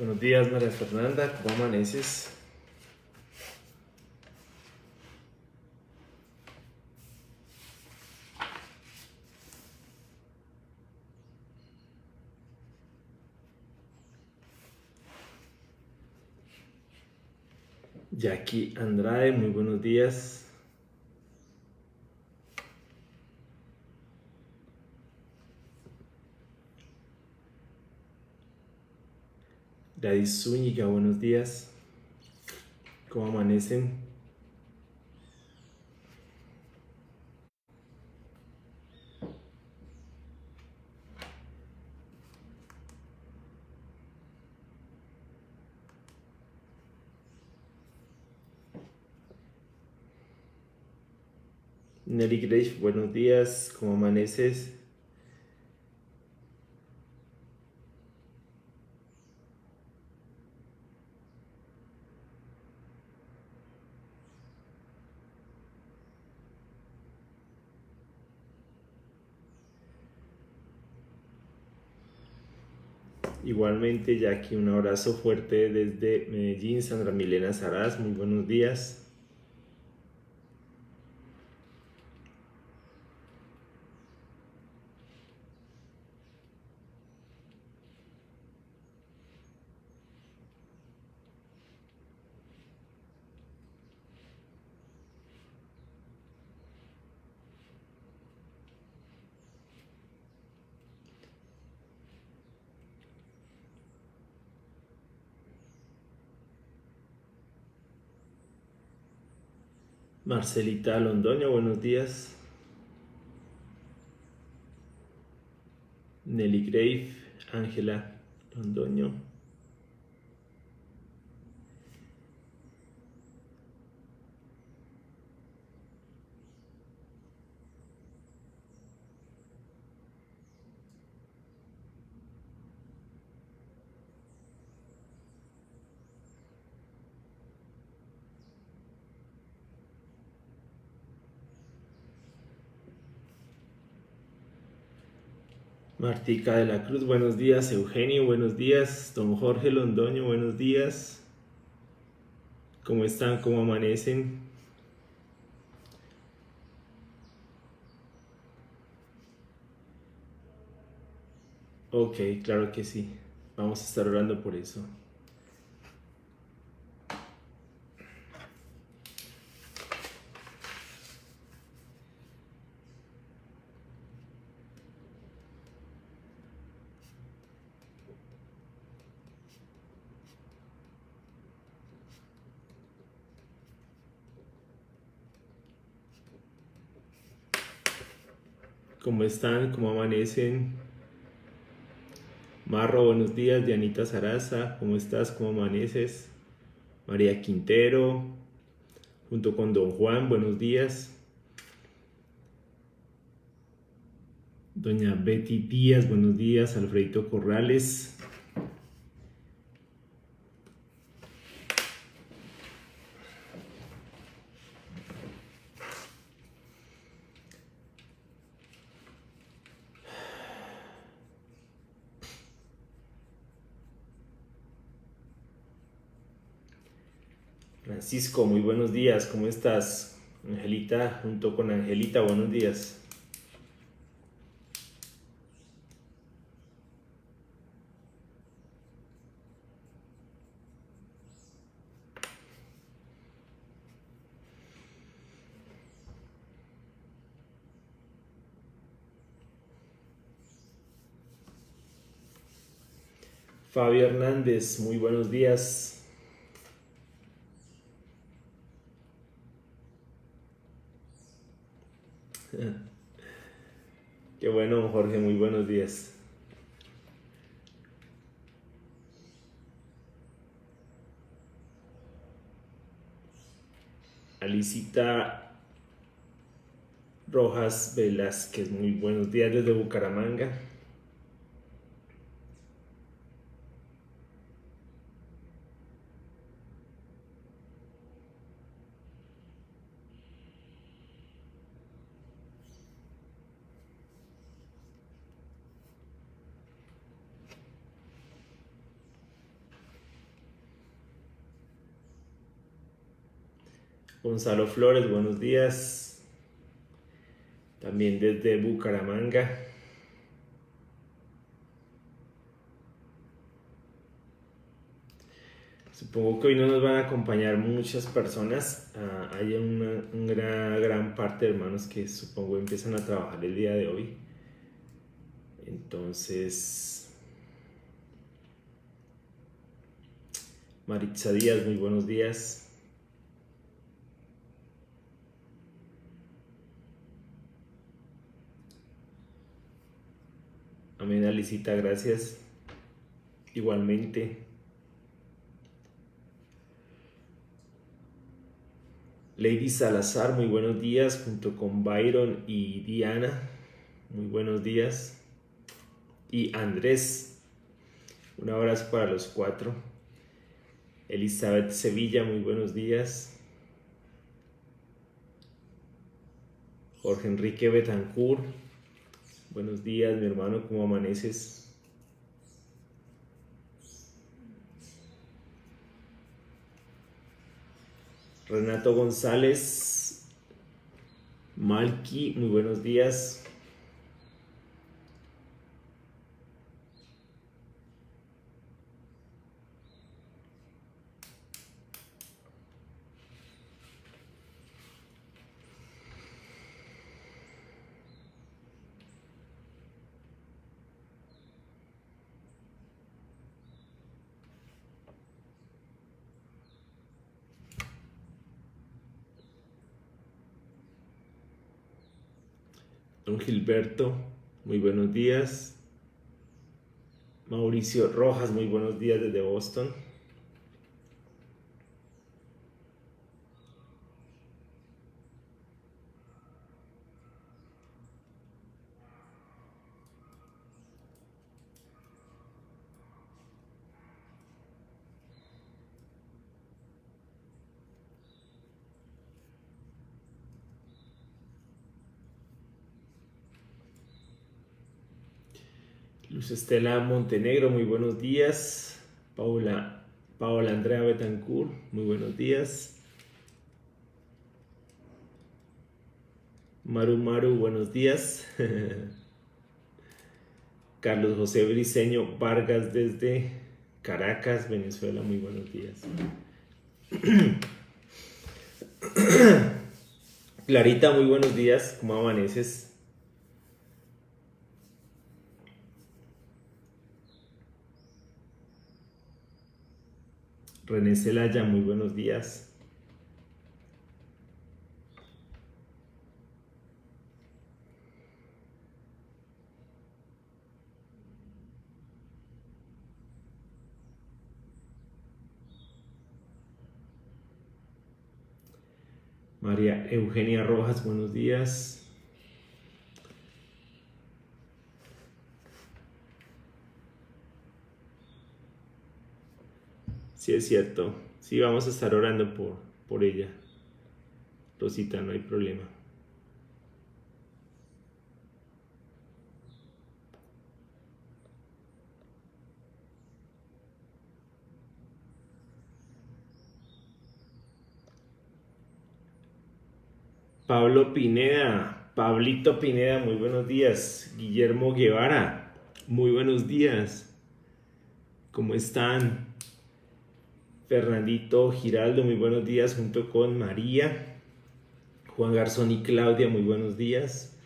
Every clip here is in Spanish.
Buenos días, María Fernanda, ¿cómo amaneces? Jackie Andrade, muy buenos días. Gladys Zúñiga, buenos días. ¿Cómo amanecen? Nelly Grace, buenos días. ¿Cómo amaneces? Igualmente, Jackie, un abrazo fuerte desde Medellín. Sandra Milena Saraz, muy buenos días. Marcelita Londoño, buenos días. Nelly Grave, Ángela Londoño. Martica de la Cruz, buenos días. Eugenio, buenos días. Don Jorge Londoño, buenos días. ¿Cómo están? ¿Cómo amanecen? Ok, claro que sí. Vamos a estar orando por eso. ¿Cómo están? ¿Cómo amanecen? Marro, buenos días. Dianita Saraza, ¿cómo estás? ¿Cómo amaneces? María Quintero, junto con Don Juan, buenos días. Doña Betty Díaz, buenos días. Alfredito Corrales. Francisco, muy buenos días. ¿Cómo estás? Angelita, junto con Angelita, buenos días. Fabio Hernández, muy buenos días. Qué bueno, Jorge, muy buenos días. Alicita Rojas Velázquez, muy buenos días desde Bucaramanga. Gonzalo Flores, buenos días. También desde Bucaramanga. Supongo que hoy no nos van a acompañar muchas personas. Hay una gran parte de hermanos que supongo empiezan a trabajar el día de hoy. Entonces, Maritza Díaz, muy buenos días. Amén, Alicita, gracias. Igualmente. Lady Salazar, muy buenos días, junto con Byron y Diana, muy buenos días. Y Andrés, un abrazo para los cuatro. Elizabeth Sevilla, muy buenos días. Jorge Enrique Betancourt, buenos días, mi hermano, ¿cómo amaneces? Renato González, Malky, muy buenos días. Don Gilberto, muy buenos días. Mauricio Rojas, muy buenos días desde Boston. Luz Estela Montenegro, muy buenos días. Paola Andrea Betancourt, muy buenos días. Maru, buenos días. Carlos José Briceño Vargas desde Caracas, Venezuela, muy buenos días. Clarita, muy buenos días, ¿cómo amaneces? René Celaya, muy buenos días. María Eugenia Rojas, buenos días. Sí, es cierto. Sí, vamos a estar orando por ella. Rosita, no hay problema. Pablito Pineda, muy buenos días. Guillermo Guevara, muy buenos días. ¿Cómo están? Fernandito Giraldo, muy buenos días, junto con María. Juan Garzón y Claudia, muy buenos días.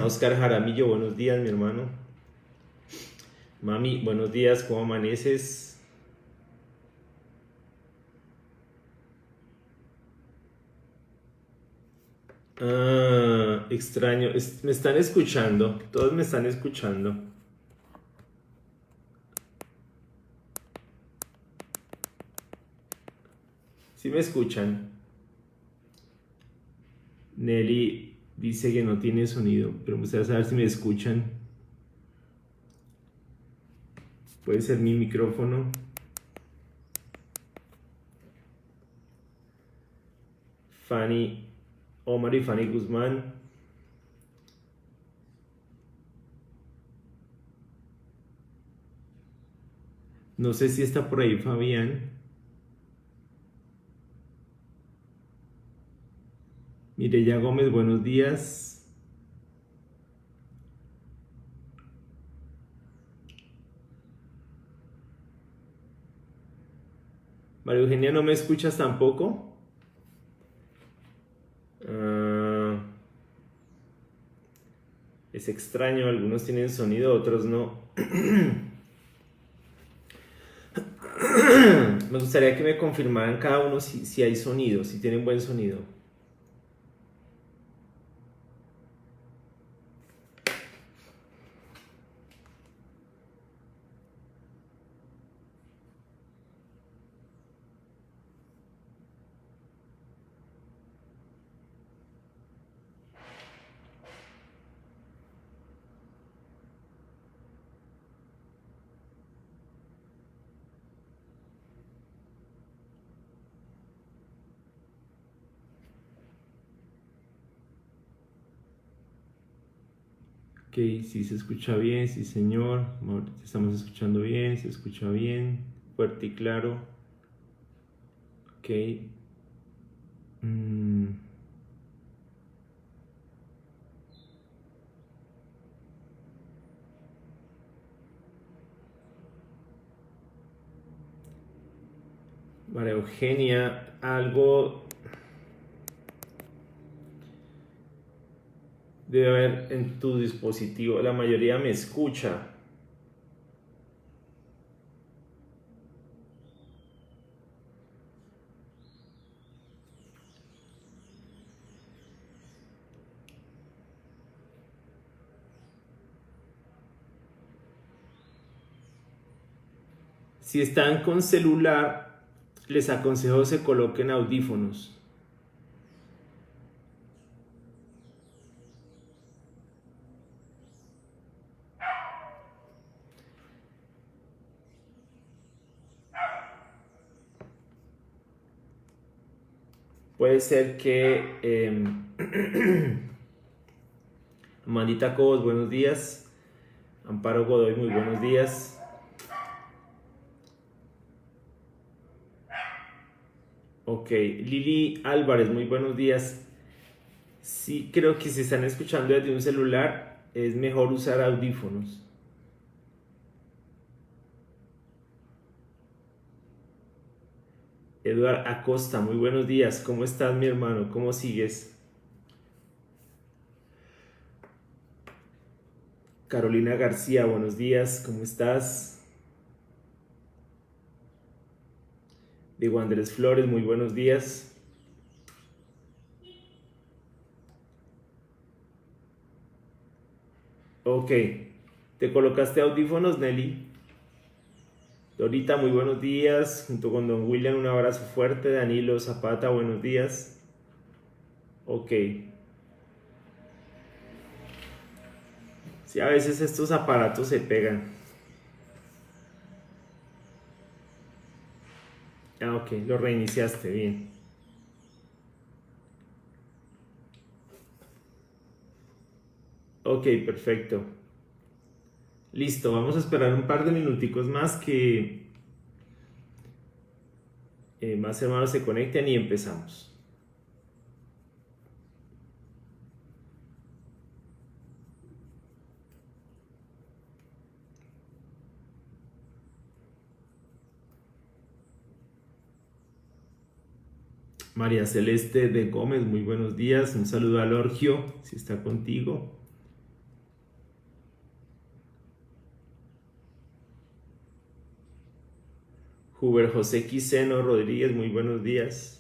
Oscar Jaramillo, buenos días, mi hermano. Mami, buenos días, ¿cómo amaneces? Extraño. Me están escuchando. Todos me están escuchando. ¿Sí me escuchan? Nelly dice que no tiene sonido, pero me gustaría saber si me escuchan. Puede ser mi micrófono. Fanny, Omar y Fanny Guzmán. No sé si está por ahí Fabián. Mireya Gómez, buenos días. María Eugenia, ¿no me escuchas tampoco? Es extraño, algunos tienen sonido, otros no. Me gustaría que me confirmaran cada uno si hay sonido, si tienen buen sonido. Ok, sí se escucha bien, sí señor. Estamos escuchando bien, se escucha bien, fuerte y claro. Ok. María Eugenia, algo debe haber en tu dispositivo. La mayoría me escucha. Si están con celular, les aconsejo se coloquen audífonos. Puede ser que Amandita Cobos, buenos días. Amparo Godoy, muy buenos días. Ok, Lili Álvarez, muy buenos días. Sí, creo que si están escuchando desde un celular, es mejor usar audífonos. Eduard Acosta, muy buenos días. ¿Cómo estás, mi hermano? ¿Cómo sigues? Carolina García, buenos días. ¿Cómo estás? Diego Andrés Flores, muy buenos días. Ok, ¿te colocaste audífonos, Nelly? Dorita, muy buenos días. Junto con Don William, un abrazo fuerte. Danilo Zapata, buenos días. Ok. Sí, a veces estos aparatos se pegan. Ah, ok, lo reiniciaste, bien. Ok, perfecto. Listo, vamos a esperar un par de minuticos más que más hermanos se conecten y empezamos. María Celeste de Gómez, muy buenos días. Un saludo a Lorgio, si está contigo. Huber José Quiseno Rodríguez, muy buenos días.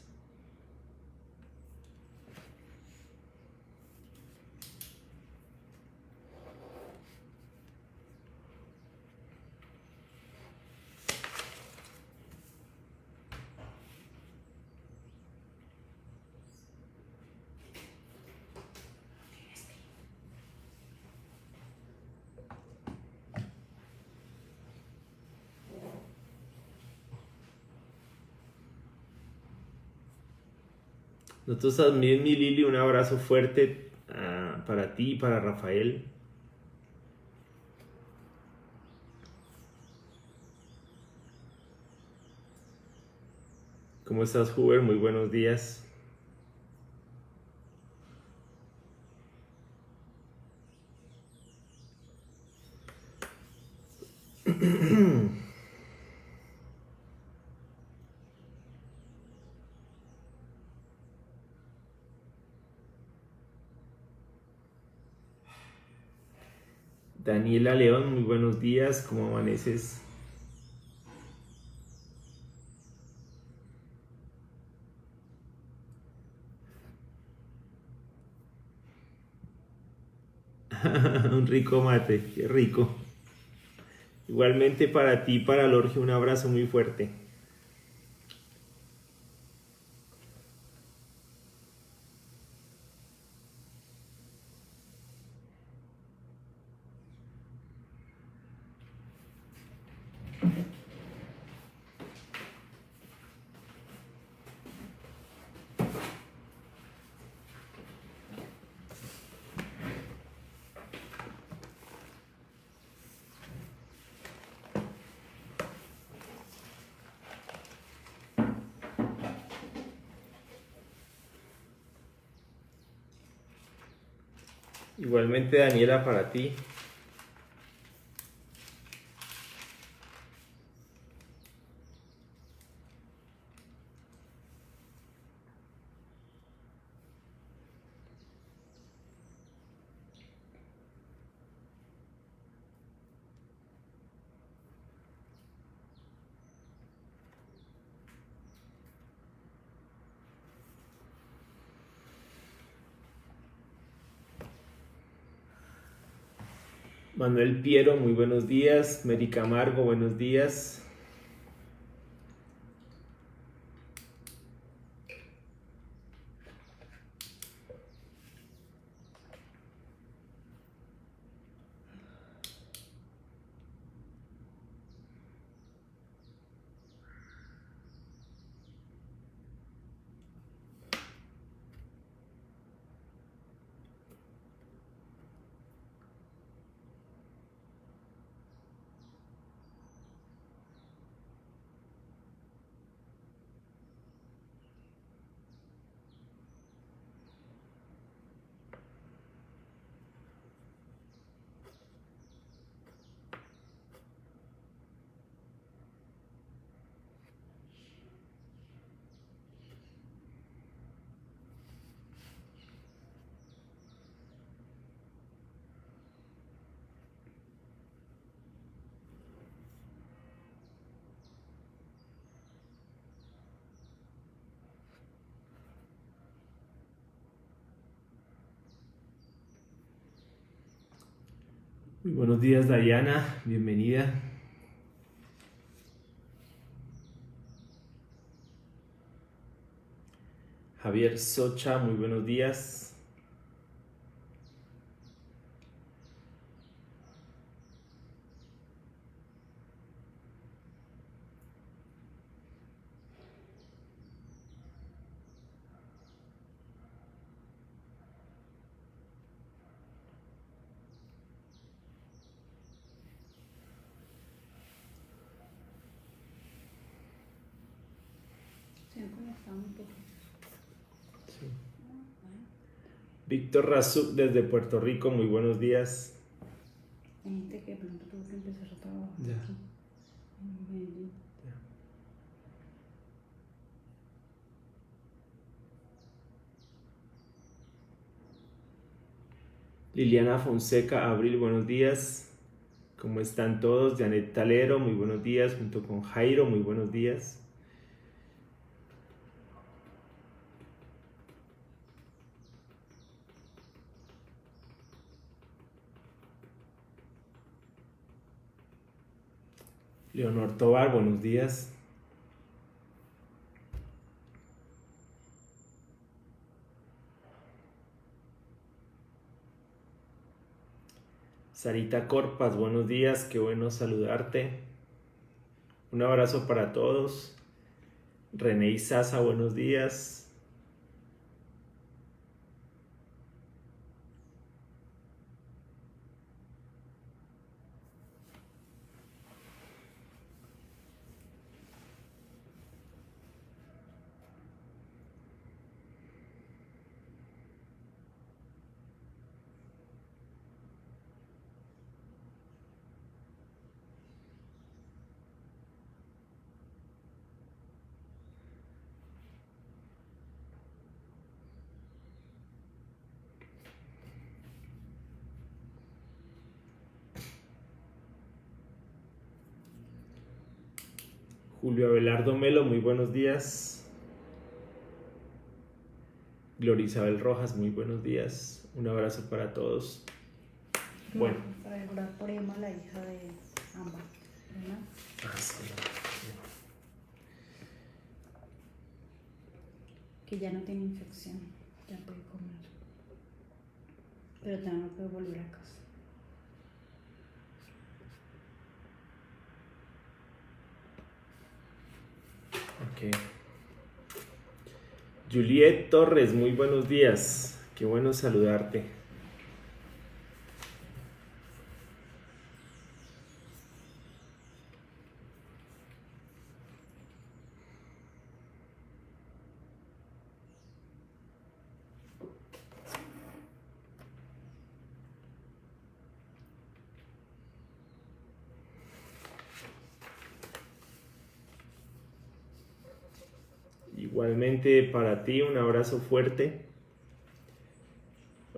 Nosotros también, mi Lili, un abrazo fuerte para ti y para Rafael. ¿Cómo estás, Huber? Muy buenos días. Daniela León, muy buenos días, ¿cómo amaneces? Un rico mate, qué rico. Igualmente para ti, para Lorge, un abrazo muy fuerte. Igualmente Daniela para ti. Manuel Piero, muy buenos días. Mary Camargo, buenos días. Muy buenos días Dayana, bienvenida. Javier Socha, muy buenos días. Sí. Víctor Razuk desde Puerto Rico, muy buenos días. Hay gente que de pronto tuvo que empezar a trabajar Ya. aquí en Medellín. Liliana Fonseca Abril, buenos días. ¿Cómo están todos? Janet Talero, muy buenos días, junto con Jairo, muy buenos días. Leonor Tobar, buenos días. Sarita Corpas, buenos días, qué bueno saludarte. Un abrazo para todos. René Isaza, buenos días. Julio Abelardo Melo, muy buenos días. Gloria Isabel Rojas, muy buenos días. Un abrazo para todos. Bueno. Para orar por Emma, la hija de Amba, ¿verdad? Sí. Que ya no tiene infección, ya puede comer. Pero todavía no puede volver a casa. Ok. Juliet Torres, muy buenos días. Qué bueno saludarte. Igualmente para ti, un abrazo fuerte.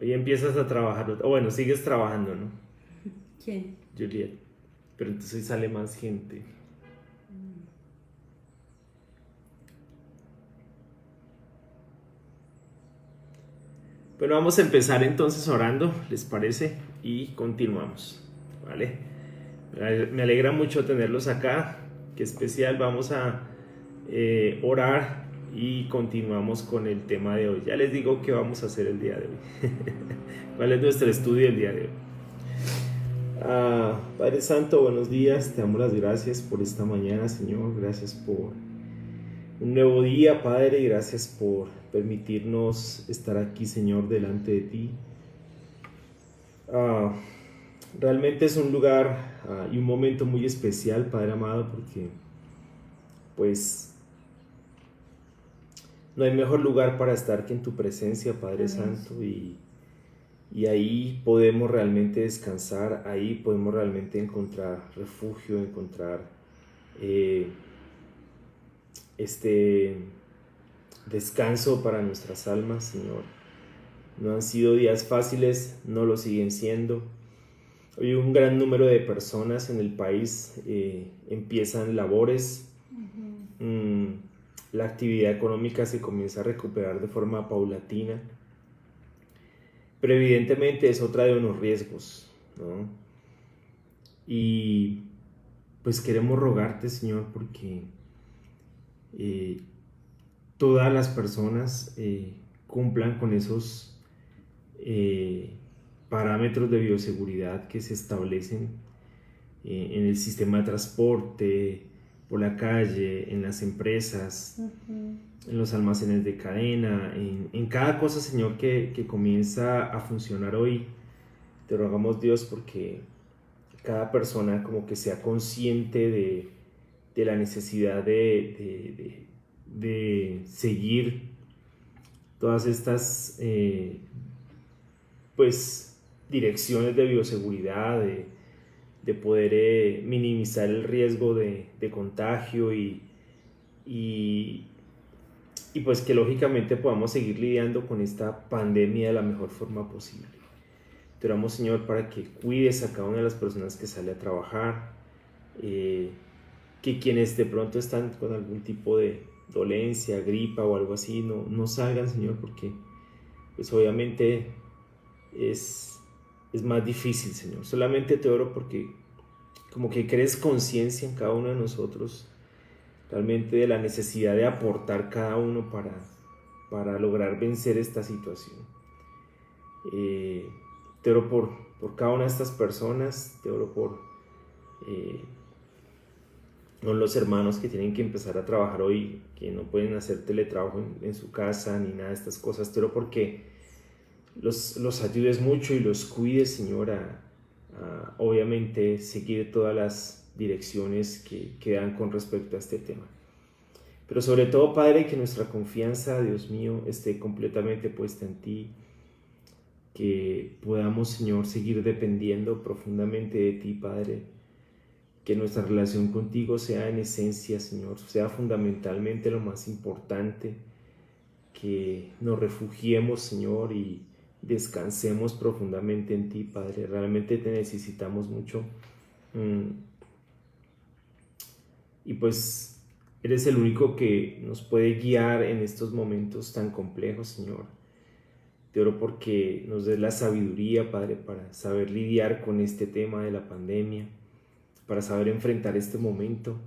Hoy empiezas a trabajar, o bueno, sigues trabajando, ¿no? ¿Quién? Juliet. Pero entonces hoy sale más gente. Bueno, vamos a empezar entonces orando, ¿les parece? Y continuamos, ¿vale? Me alegra mucho tenerlos acá. Qué especial, vamos a orar y continuamos con el tema de hoy. Ya les digo qué vamos a hacer el día de hoy. ¿Cuál es nuestro estudio el día de hoy? Padre Santo, buenos días. Te damos las gracias por esta mañana, Señor. Gracias por un nuevo día, Padre. Gracias por permitirnos estar aquí, Señor, delante de ti. Realmente es un lugar y un momento muy especial, Padre amado, porque pues no hay mejor lugar para estar que en tu presencia, Padre Santo, y ahí podemos realmente descansar, ahí podemos realmente encontrar refugio, encontrar este descanso para nuestras almas, Señor. No han sido días fáciles, no lo siguen siendo. Hoy un gran número de personas en el país empiezan labores. La actividad económica se comienza a recuperar de forma paulatina, pero evidentemente es otra de unos riesgos, ¿no? Y pues queremos rogarte, Señor, porque todas las personas cumplan con esos parámetros de bioseguridad que se establecen en el sistema de transporte, por la calle, en las empresas, en los almacenes de cadena, en cada cosa, Señor, que comienza a funcionar hoy. Te rogamos, Dios, porque cada persona como que sea consciente de la necesidad de seguir todas estas pues direcciones de bioseguridad, de poder minimizar el riesgo de contagio y pues que lógicamente podamos seguir lidiando con esta pandemia de la mejor forma posible. Te oramos, Señor, para que cuides a cada una de las personas que sale a trabajar, que quienes de pronto están con algún tipo de dolencia, gripa o algo así, no salgan, Señor, porque pues obviamente es más difícil, Señor. Solamente te oro porque como que crees conciencia en cada uno de nosotros realmente de la necesidad de aportar cada uno para lograr vencer esta situación. Te oro por cada una de estas personas, te oro por los hermanos que tienen que empezar a trabajar hoy, que no pueden hacer teletrabajo en su casa ni nada de estas cosas. Te oro porque los ayudes mucho y los cuides, Señor, a obviamente seguir todas las direcciones que dan con respecto a este tema. Pero sobre todo, Padre, que nuestra confianza, Dios mío, esté completamente puesta en ti, que podamos, Señor, seguir dependiendo profundamente de ti, Padre, que nuestra relación contigo sea en esencia, Señor, sea fundamentalmente lo más importante, que nos refugiemos, Señor, y descansemos profundamente en ti, Padre. Realmente te necesitamos mucho. Y pues Eres el único que nos puede guiar en estos momentos tan complejos, Señor. Te oro porque nos des la sabiduría, Padre, para saber lidiar con este tema de la pandemia, para saber enfrentar este momento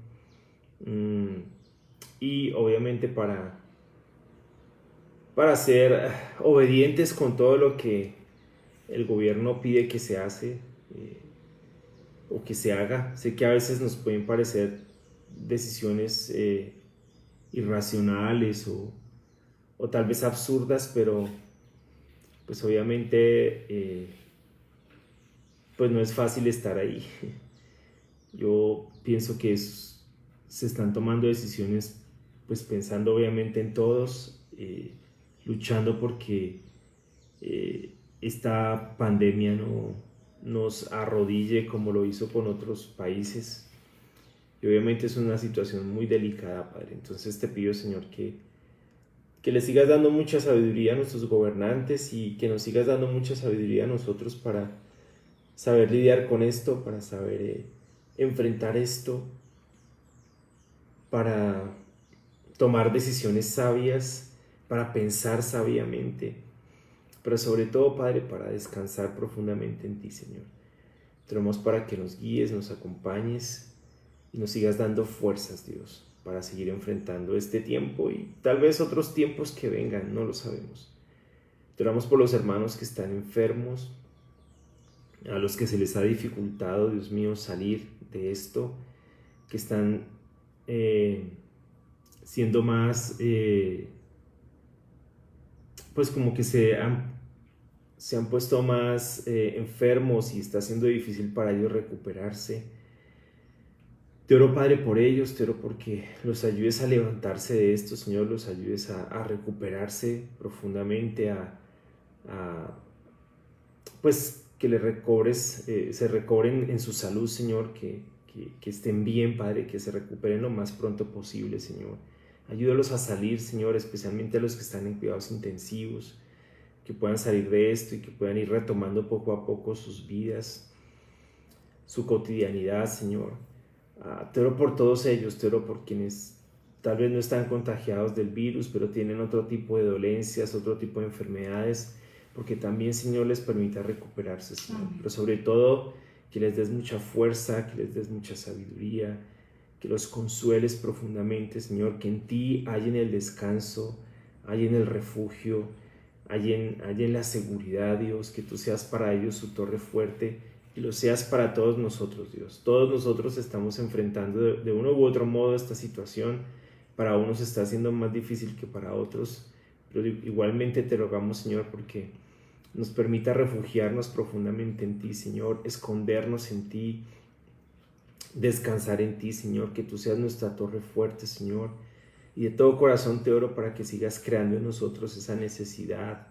y obviamente para ser obedientes con todo lo que el gobierno pide que se hace o que se haga. Sé que a veces nos pueden parecer decisiones irracionales o tal vez absurdas, pero pues obviamente pues no es fácil estar ahí. Yo pienso que se están tomando decisiones pues pensando obviamente en todos, luchando porque esta pandemia no nos arrodille como lo hizo con otros países. Y obviamente es una situación muy delicada, Padre. Entonces te pido, Señor, que le sigas dando mucha sabiduría a nuestros gobernantes y que nos sigas dando mucha sabiduría a nosotros para saber lidiar con esto, para saber enfrentar esto, para tomar decisiones sabias, para pensar sabiamente, pero sobre todo, Padre, para descansar profundamente en ti, Señor. Te oramos para que nos guíes, nos acompañes y nos sigas dando fuerzas, Dios, para seguir enfrentando este tiempo y tal vez otros tiempos que vengan, no lo sabemos. Te oramos por los hermanos que están enfermos, a los que se les ha dificultado, Dios mío, salir de esto, que están siendo más, pues como que se han puesto más enfermos y está siendo difícil para ellos recuperarse. Te oro, Padre, por ellos, te oro porque los ayudes a levantarse de esto, Señor, los ayudes a recuperarse profundamente, pues que le recobres, se recobren en su salud, Señor, que estén bien, Padre, que se recuperen lo más pronto posible, Señor. Ayúdalos a salir, Señor, especialmente a los que están en cuidados intensivos, que puedan salir de esto y que puedan ir retomando poco a poco sus vidas, su cotidianidad, Señor. Te oro por todos ellos, te oro por quienes tal vez no están contagiados del virus, pero tienen otro tipo de dolencias, otro tipo de enfermedades, porque también, Señor, les permita recuperarse, Señor. Pero sobre todo, que les des mucha fuerza, que les des mucha sabiduría, que los consueles profundamente, Señor, que en ti hay en el descanso, hay en el refugio, hay en la seguridad, Dios, que tú seas para ellos su torre fuerte y lo seas para todos nosotros, Dios. Todos nosotros estamos enfrentando de uno u otro modo esta situación. Para unos está siendo más difícil que para otros, pero igualmente te rogamos, Señor, porque nos permita refugiarnos profundamente en ti, Señor, escondernos en ti, descansar en ti, Señor, que tú seas nuestra torre fuerte, Señor. Y de todo corazón te oro para que sigas creando en nosotros esa necesidad,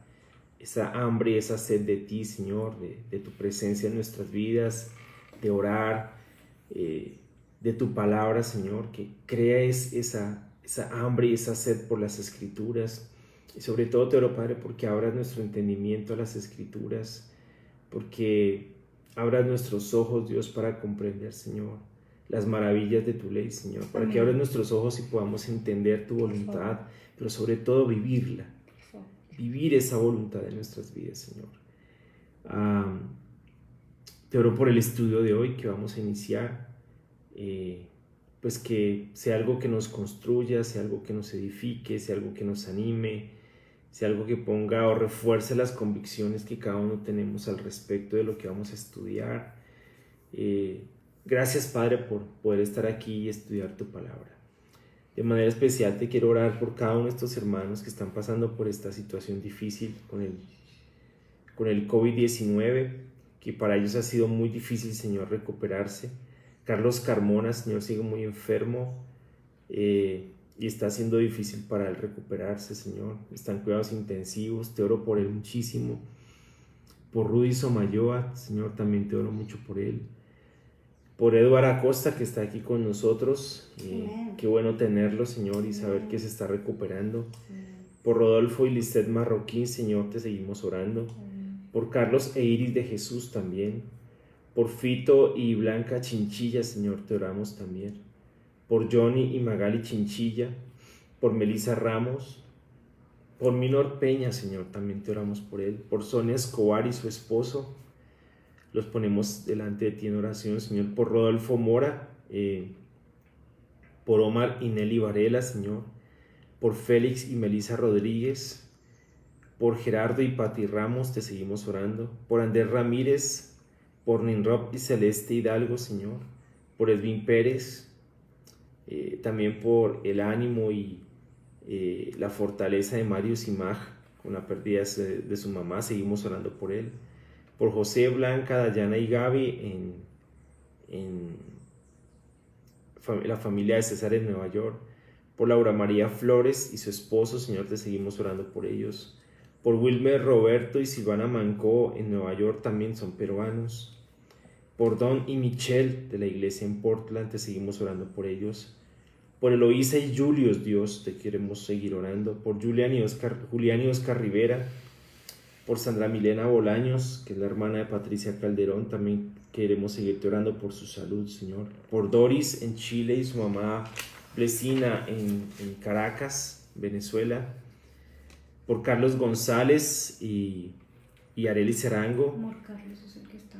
esa hambre, esa sed de ti, Señor, de tu presencia en nuestras vidas, de orar, de tu palabra, Señor, que crees esa hambre y esa sed por las Escrituras. Y sobre todo te oro, Padre, porque abras nuestro entendimiento a las Escrituras, porque abras nuestros ojos, Dios, para comprender, Señor, las maravillas de tu ley, Señor, para que abras nuestros ojos y podamos entender tu voluntad, pero sobre todo vivirla, vivir esa voluntad en nuestras vidas, Señor. Te oro por el estudio de hoy que vamos a iniciar, pues que sea algo que nos construya, sea algo que nos edifique, sea algo que nos anime, sea algo que ponga o refuerce las convicciones que cada uno tenemos al respecto de lo que vamos a estudiar. Gracias, Padre, por poder estar aquí y estudiar tu palabra. De manera especial te quiero orar por cada uno de estos hermanos que están pasando por esta situación difícil con el COVID-19, que para ellos ha sido muy difícil, Señor, recuperarse. Carlos Carmona, Señor, sigue muy enfermo y está siendo difícil para él recuperarse, Señor. Está en cuidados intensivos, te oro por él muchísimo. Por Rudy Somayoa, Señor, también te oro mucho por él. Por Eduardo Acosta, que está aquí con nosotros. Qué bueno tenerlo, Señor, y saber que se está recuperando. Por Rodolfo y Lisset Marroquín, Señor, te seguimos orando. Por Carlos e Iris de Jesús también. Por Fito y Blanca Chinchilla, Señor, te oramos también. por Johnny y Magali Chinchilla, por Melissa Ramos, por Minor Peña, Señor, también te oramos por él, por Sonia Escobar y su esposo, los ponemos delante de ti en oración, Señor, por Rodolfo Mora, por Omar y Nelly Varela, Señor, por Félix y Melissa Rodríguez, por Gerardo y Pati Ramos, te seguimos orando, por Andrés Ramírez, por Ninrob y Celeste Hidalgo, Señor, por Edwin Pérez, también por el ánimo y la fortaleza de Mario Simaj con la pérdida de su mamá, seguimos orando por él, por José, Blanca, Dayana y Gaby en la familia de César en Nueva York, por Laura María Flores y su esposo, Señor, te seguimos orando por ellos, por Wilmer Roberto y Silvana Mancó en Nueva York, también son peruanos, por Don y Michelle de la iglesia en Portland, te seguimos orando por ellos, por Eloísa y Julius, Dios, te queremos seguir orando, por Julián y Oscar Rivera, por Sandra Milena Bolaños, que es la hermana de Patricia Calderón, también queremos seguirte orando por su salud, Señor, por Doris en Chile y su mamá Blesina en Caracas, Venezuela, por Carlos González y Arely Cerango. Amor, Carlos es el que está.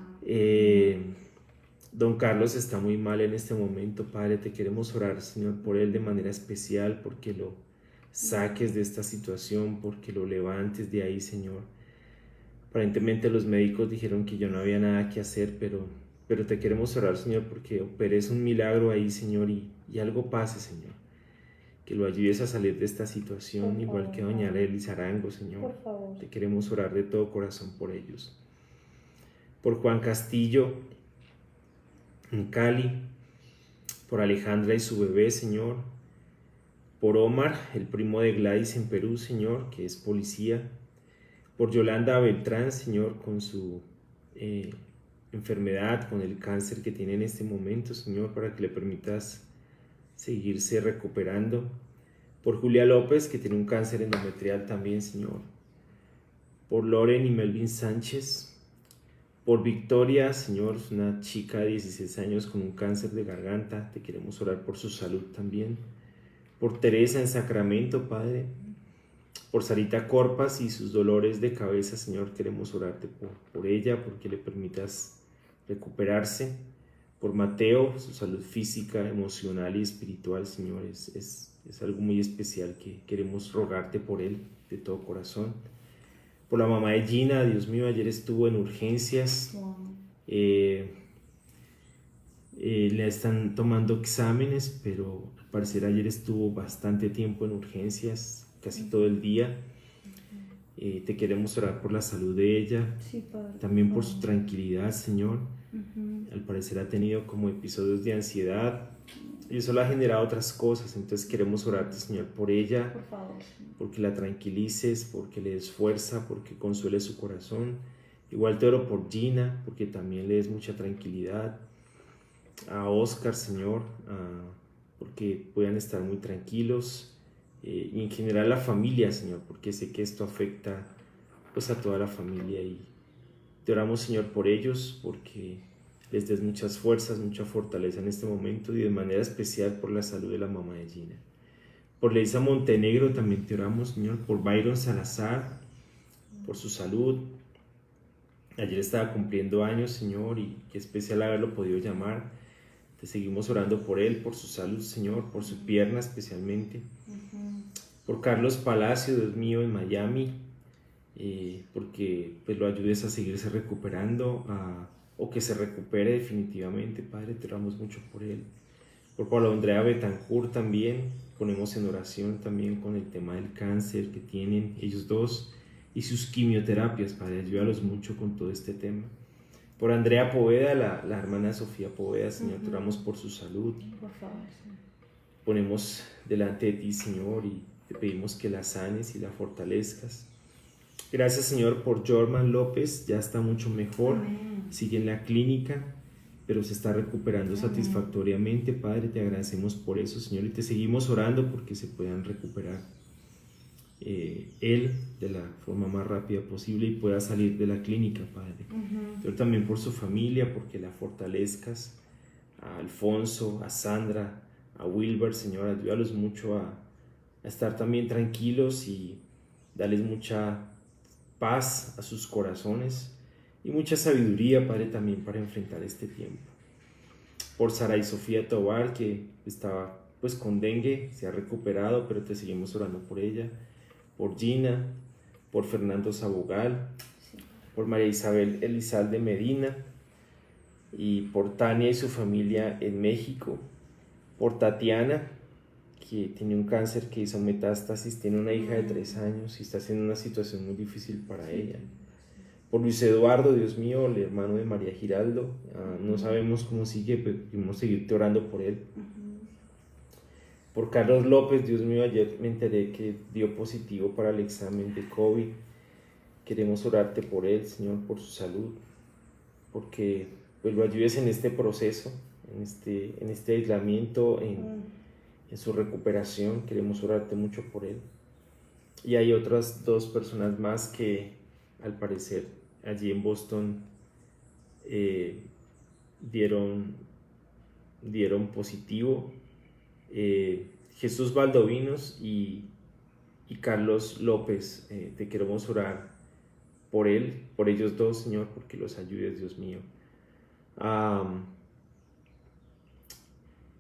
Don Carlos está muy mal en este momento, Padre, te queremos orar, Señor, por él de manera especial, porque lo saques de esta situación, porque lo levantes de ahí, Señor. Aparentemente los médicos dijeron que ya no había nada que hacer, pero te queremos orar, Señor, porque operes un milagro ahí, Señor, y algo pase, Señor. Que lo ayudes a salir de esta situación, por igual favor, que doña Arely Zarango, Señor. Por favor. Te queremos orar de todo corazón por ellos. Por Juan Castillo en Cali, por Alejandra y su bebé, Señor. Por Omar, el primo de Gladys en Perú, Señor, que es policía. Por Yolanda Beltrán, Señor, con su enfermedad, con el cáncer que tiene en este momento, Señor, para que le permitas seguirse recuperando. Por Julia López, que tiene un cáncer endometrial también, Señor. Por Loren y Melvin Sánchez. Por Victoria, Señor, una chica de 16 años con un cáncer de garganta, te queremos orar por su salud también. Por Teresa en Sacramento, Padre. Por Sarita Corpas y sus dolores de cabeza, Señor, queremos orarte por ella, porque le permitas recuperarse. Por Mateo, su salud física, emocional y espiritual, Señor, es algo muy especial que queremos rogarte por él de todo corazón. Por la mamá de Gina, Dios mío, ayer estuvo en urgencias, le están tomando exámenes, pero al parecer ayer estuvo bastante tiempo en urgencias, casi todo el día. Te queremos orar por la salud de ella, sí, Padre, también por su tranquilidad, Señor. Al parecer ha tenido como episodios de ansiedad y eso le ha generado otras cosas, entonces queremos orarte, Señor, por ella, por favor, porque la tranquilices, porque le des fuerza, porque consuele su corazón. Igual te oro por Gina, porque también le des mucha tranquilidad. A Oscar, Señor, porque puedan estar muy tranquilos, y en general la familia, Señor, porque sé que esto afecta pues a toda la familia, y te oramos, Señor, por ellos, porque les des muchas fuerzas, mucha fortaleza en este momento, y de manera especial por la salud de la mamá de Gina. Por Leisa Montenegro también te oramos, Señor, por Byron Salazar, por su salud. Ayer estaba cumpliendo años, Señor, y qué especial haberlo podido llamar. Te seguimos orando por él, por su salud, Señor, por su pierna especialmente. Por Carlos Palacio, Dios mío, en Miami, porque pues lo ayudes a seguirse recuperando, o que se recupere definitivamente, Padre, te oramos mucho por él. Por Pablo Andrea Betancourt también, ponemos en oración también con el tema del cáncer que tienen ellos dos y sus quimioterapias, Padre, ayúdalos mucho con todo este tema. Por Andrea Poveda, la hermana Sofía Poveda, Señor, te oramos por su salud. por favor, sí. Ponemos delante de ti, Señor, y te pedimos que la sanes y la fortalezcas. Gracias, Señor, por Jorman López, ya está mucho mejor. Amén. Sigue en la clínica, pero se está recuperando satisfactoriamente. Padre, te agradecemos por eso, Señor, y te seguimos orando porque se puedan recuperar él de la forma más rápida posible y pueda salir de la clínica, Padre. Pero también por su familia, porque la fortalezcas, a Alfonso, a Sandra, a Wilber, Señor, ayúdalos mucho a estar también tranquilos y darles mucha paz a sus corazones y mucha sabiduría, Padre, también para enfrentar este tiempo. Por Sara y Sofía Tobar, que estaba pues con dengue, se ha recuperado, pero te seguimos orando por ella. Por Gina, por Fernando Sabogal, por María Isabel Elizalde Medina, y por Tania y su familia en México, por Tatiana, que tiene un cáncer que hizo metástasis, tiene una hija de 3 años y está haciendo una situación muy difícil para ella. Por Luis Eduardo, Dios mío, el hermano de María Giraldo, no sabemos cómo sigue, pero queremos seguirte orando por él. Por Carlos López, Dios mío, ayer me enteré que dio positivo para el examen de COVID. Queremos orarte por él, Señor, por su salud, porque pues lo ayudes en este proceso, en este aislamiento, en su recuperación. Queremos orarte mucho por él. Y hay otras 2 personas más que al parecer allí en Boston dieron positivo. Jesús Valdovinos y Carlos López, te queremos orar por ellos 2, Señor, porque los ayudes, Dios mío.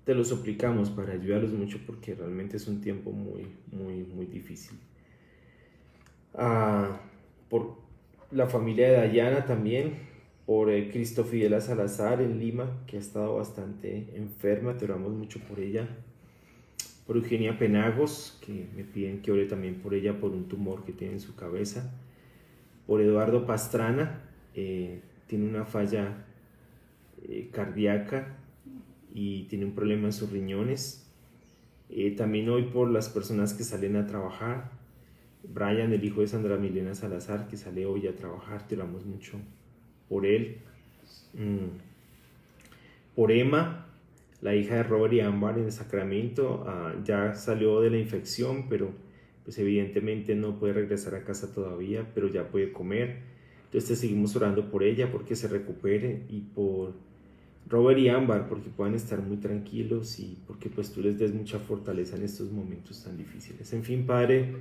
Te lo suplicamos para ayudarlos mucho, porque realmente es un tiempo muy, muy, muy difícil. Por la familia de Dayana también, por Cristo Fidela Salazar en Lima, que ha estado bastante enferma, te oramos mucho por ella. Por Eugenia Penagos, que me piden que ore también por ella por un tumor que tiene en su cabeza. Por Eduardo Pastrana, tiene una falla cardíaca y tiene un problema en sus riñones. También hoy por las personas que salen a trabajar. Brian, el hijo de Sandra Milena Salazar, que sale hoy a trabajar, te oramos mucho por él. Por Emma, la hija de Robert y Ámbar en Sacramento, ya salió de la infección, pero pues evidentemente no puede regresar a casa todavía, pero ya puede comer. Entonces te seguimos orando por ella, porque se recupere, y por Robert y Ámbar, porque puedan estar muy tranquilos y porque pues tú les des mucha fortaleza en estos momentos tan difíciles. En fin, Padre,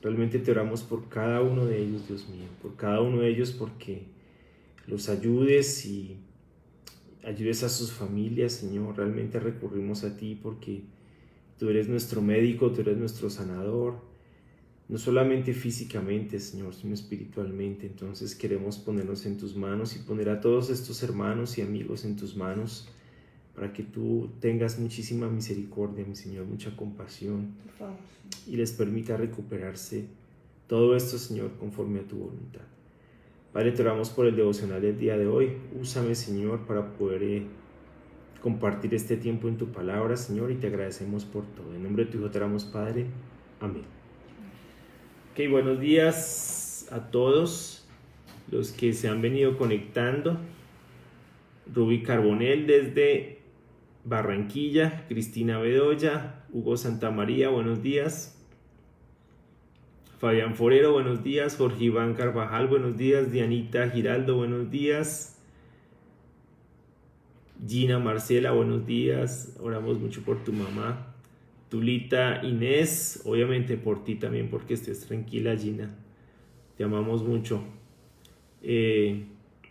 realmente te oramos por cada uno de ellos, Dios mío, por cada uno de ellos, porque los ayudes y ayudes a sus familias, Señor. Realmente recurrimos a ti porque tú eres nuestro médico, tú eres nuestro sanador, no solamente físicamente, Señor, sino espiritualmente. Entonces queremos ponernos en tus manos y poner a todos estos hermanos y amigos en tus manos, para que tú tengas muchísima misericordia, mi Señor, mucha compasión, y les permita recuperarse todo esto, Señor, conforme a tu voluntad. Padre, te oramos por el devocional del día de hoy. Úsame, Señor, para poder compartir este tiempo en tu palabra, Señor, y te agradecemos por todo. En nombre de tu Hijo te oramos, Padre. Amén. Ok, buenos días a todos los que se han venido conectando. Rubí Carbonell desde Barranquilla, Cristina Bedoya, Hugo Santamaría, buenos días. Fabián Forero, buenos días. Jorge Iván Carvajal, buenos días. Dianita Giraldo, buenos días. Gina Marcela, buenos días. Oramos mucho por tu mamá. Tulita Inés, obviamente por ti también, porque estés tranquila, Gina. Te amamos mucho.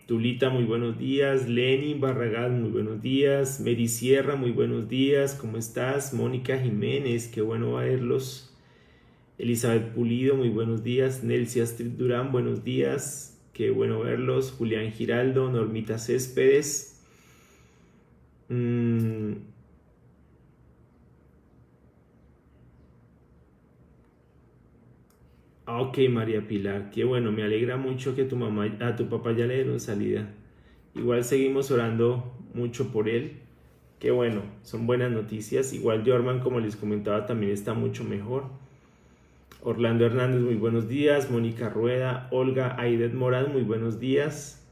Tulita, muy buenos días. Lenin Barragán, muy buenos días. Mary Sierra, muy buenos días. ¿Cómo estás? Mónica Jiménez, qué bueno verlos. Elizabeth Pulido, muy buenos días. Nelcy Astrid Durán, buenos días. Qué bueno verlos. Julián Giraldo, Normita Céspedes. Ok, María Pilar, qué bueno, me alegra mucho que a tu papá ya le dieron salida. Igual seguimos orando mucho por él. Qué bueno, son buenas noticias. Igual Jorman, como les comentaba, también está mucho mejor. Orlando Hernández, muy buenos días. Mónica Rueda, Olga Aidet Morán, muy buenos días.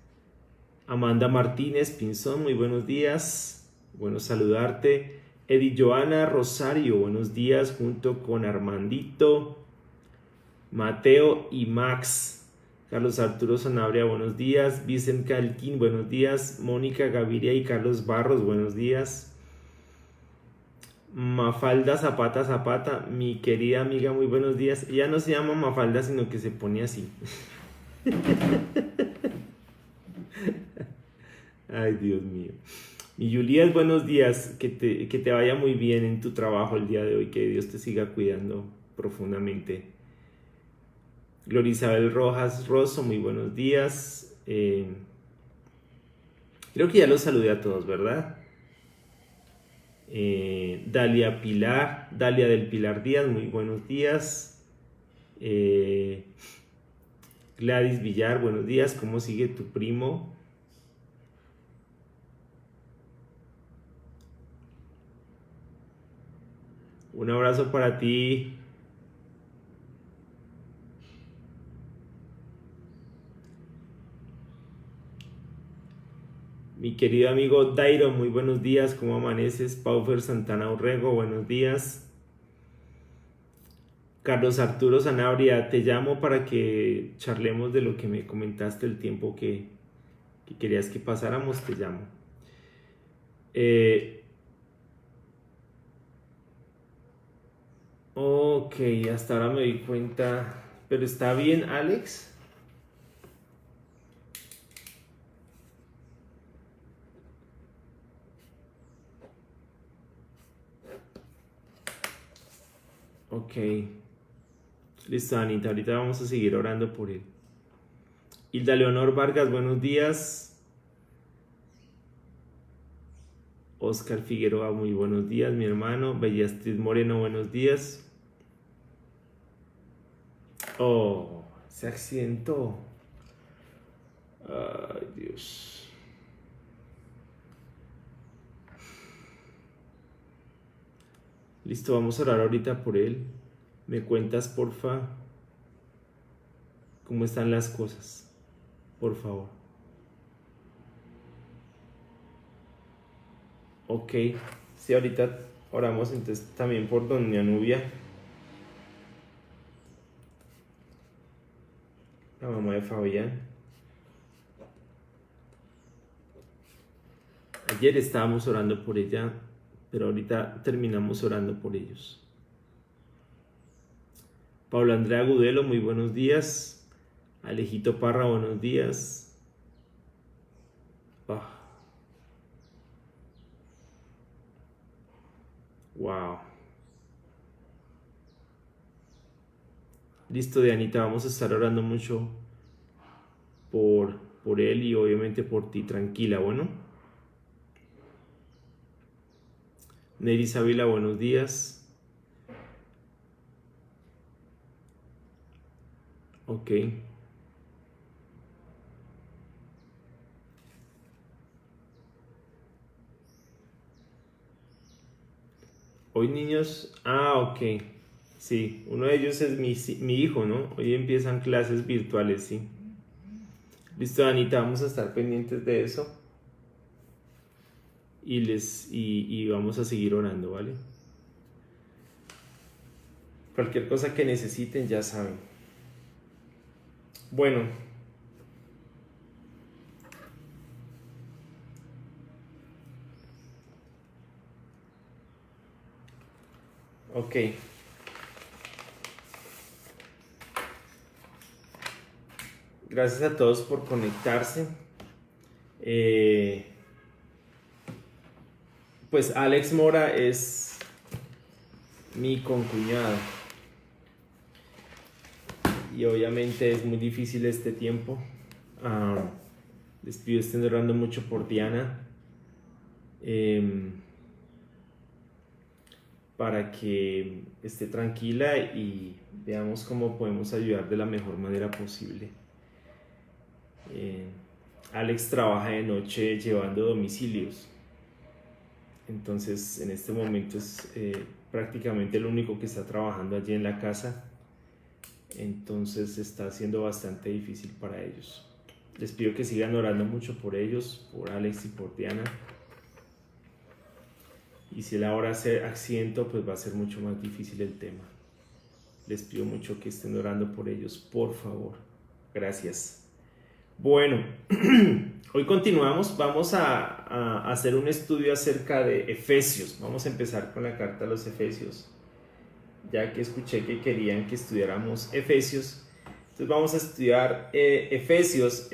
Amanda Martínez Pinzón, muy buenos días. Bueno saludarte. Edith Joana Rosario, buenos días, junto con Armandito, Mateo y Max. Carlos Arturo Sanabria, buenos días. Vicente Calquín, buenos días. Mónica Gaviria y Carlos Barros, buenos días. Mafalda Zapata Zapata, mi querida amiga, muy buenos días. Ella no se llama Mafalda, sino que se pone así. Ay, Dios mío. Y Juliet, buenos días. Que te vaya muy bien en tu trabajo el día de hoy. Que Dios te siga cuidando profundamente. Gloria Isabel Rojas Rosso, muy buenos días. Creo que ya los saludé a todos, ¿verdad? Dalia del Pilar Díaz, muy buenos días. Gladys Villar, buenos días. ¿Cómo sigue tu primo? Un abrazo para ti. Mi querido amigo Dairo, muy buenos días. ¿Cómo amaneces? Paufer Santana Orrego, buenos días. Carlos Arturo Sanabria, te llamo para que charlemos de lo que me comentaste el tiempo que querías que pasáramos. Te llamo. Ok, hasta ahora me di cuenta. ¿Pero está bien, Alex? Ok. Listo, Anita. Ahorita vamos a seguir orando por él. Hilda Leonor Vargas, buenos días. Oscar Figueroa, muy buenos días, mi hermano. Bella Astrid Moreno, buenos días. Oh, se accidentó. Ay, Dios. Listo, vamos a orar ahorita por él. ¿Me cuentas, porfa, cómo están las cosas? Por favor. Ok, sí, ahorita oramos entonces también por doña Nubia, la mamá de Fabián. Ayer estábamos orando por ella, pero ahorita terminamos orando por ellos. Pablo Andrea Agudelo, muy buenos días. Alejito Parra, buenos días. Wow. Listo, Dianita, vamos a estar orando mucho por él y obviamente por ti. Tranquila, bueno. Neri Savila, buenos días. Ok. Hoy niños, ok, sí, uno de ellos es mi hijo, ¿no? Hoy empiezan clases virtuales, sí. Listo, Anita, vamos a estar pendientes de eso y vamos a seguir orando, ¿vale? Cualquier cosa que necesiten, ya saben. Bueno. Ok. Gracias a todos por conectarse. Pues Alex Mora es mi concuñado. Y obviamente es muy difícil este tiempo. Les pido estén orando mucho por Diana. Para que esté tranquila y veamos cómo podemos ayudar de la mejor manera posible. Alex trabaja de noche llevando domicilios, entonces en este momento es prácticamente el único que está trabajando allí en la casa, entonces está siendo bastante difícil para ellos. Les pido que sigan orando mucho por ellos, por Alex y por Diana. Y si él ahora hace accidente, pues va a ser mucho más difícil el tema. Les pido mucho que estén orando por ellos, por favor. Gracias. Bueno, Hoy continuamos, vamos a hacer un estudio acerca de Efesios. Vamos a empezar con la carta a los Efesios, ya que escuché que querían que estudiáramos Efesios. Entonces vamos a estudiar Efesios.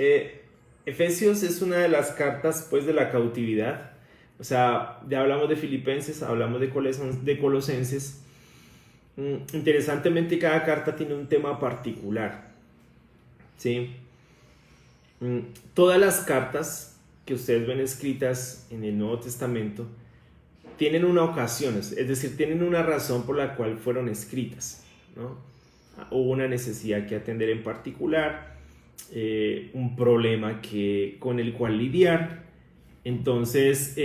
Efesios es una de las cartas pues de la cautividad. O sea, ya hablamos de Filipenses, hablamos de Colosenses. Interesantemente, cada carta tiene un tema particular, ¿sí? Todas las cartas que ustedes ven escritas en el Nuevo Testamento tienen una ocasión, es decir, tienen una razón por la cual fueron escritas, ¿no? Hubo una necesidad que atender en particular, un problema con el cual lidiar. Entonces,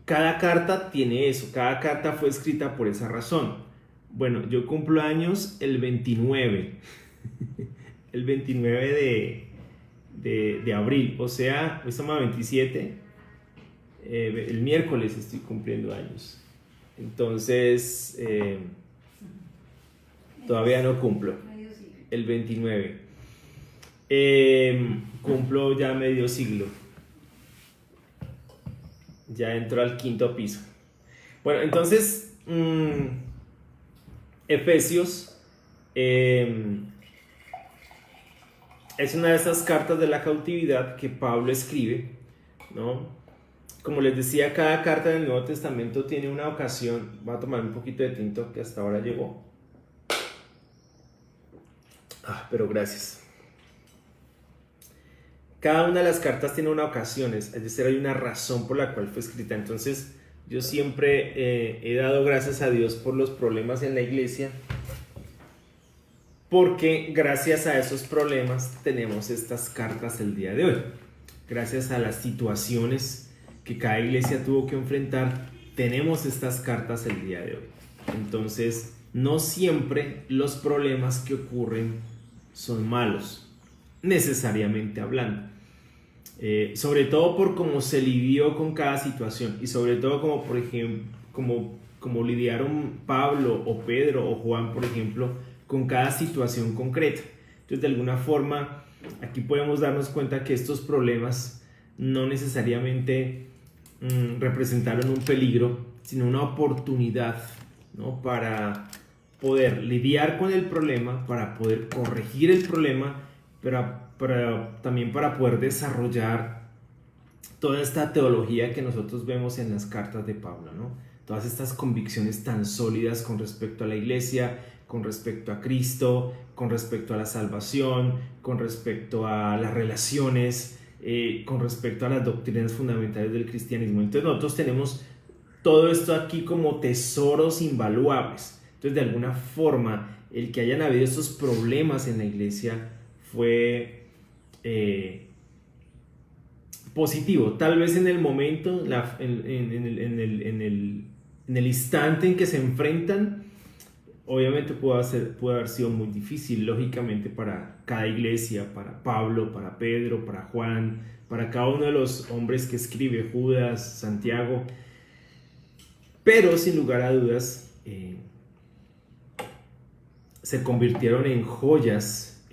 cada carta tiene eso, cada carta fue escrita por esa razón. Bueno, yo cumplo años el 29, el 29 de abril, o sea, hoy estamos a 27, el miércoles estoy cumpliendo años. Entonces, todavía no cumplo, el 29. Cumplo ya medio siglo. Ya entró al 5º piso. Bueno, entonces, Efesios es una de esas cartas de la cautividad que Pablo escribe, ¿no? Como les decía, cada carta del Nuevo Testamento tiene una ocasión. Voy a tomar un poquito de tinto que hasta ahora llegó. Pero gracias. Cada una de las cartas tiene una ocasión, es decir, hay una razón por la cual fue escrita. Entonces, yo siempre he dado gracias a Dios por los problemas en la iglesia, porque gracias a esos problemas tenemos estas cartas el día de hoy. Gracias a las situaciones que cada iglesia tuvo que enfrentar, tenemos estas cartas el día de hoy. Entonces, no siempre los problemas que ocurren son malos, necesariamente hablando. Sobre todo por cómo se lidió con cada situación, y sobre todo como por ejemplo como lidiaron Pablo o Pedro o Juan, por ejemplo, con cada situación concreta. Entonces, de alguna forma, aquí podemos darnos cuenta que estos problemas no necesariamente representaron un peligro, sino una oportunidad, ¿no? Para poder lidiar con el problema, para poder corregir el problema, pero también para poder desarrollar toda esta teología que nosotros vemos en las cartas de Pablo, ¿no? Todas estas convicciones tan sólidas con respecto a la iglesia, con respecto a Cristo, con respecto a la salvación, con respecto a las relaciones, con respecto a las doctrinas fundamentales del cristianismo. Entonces nosotros tenemos todo esto aquí como tesoros invaluables. Entonces, de alguna forma, el que hayan habido estos problemas en la iglesia fue positivo. Tal vez en el momento, en el instante en que se enfrentan, obviamente puede haber sido muy difícil, lógicamente, para cada iglesia, para Pablo, para Pedro, para Juan, para cada uno de los hombres que escribe, Judas, Santiago, pero sin lugar a dudas se convirtieron en joyas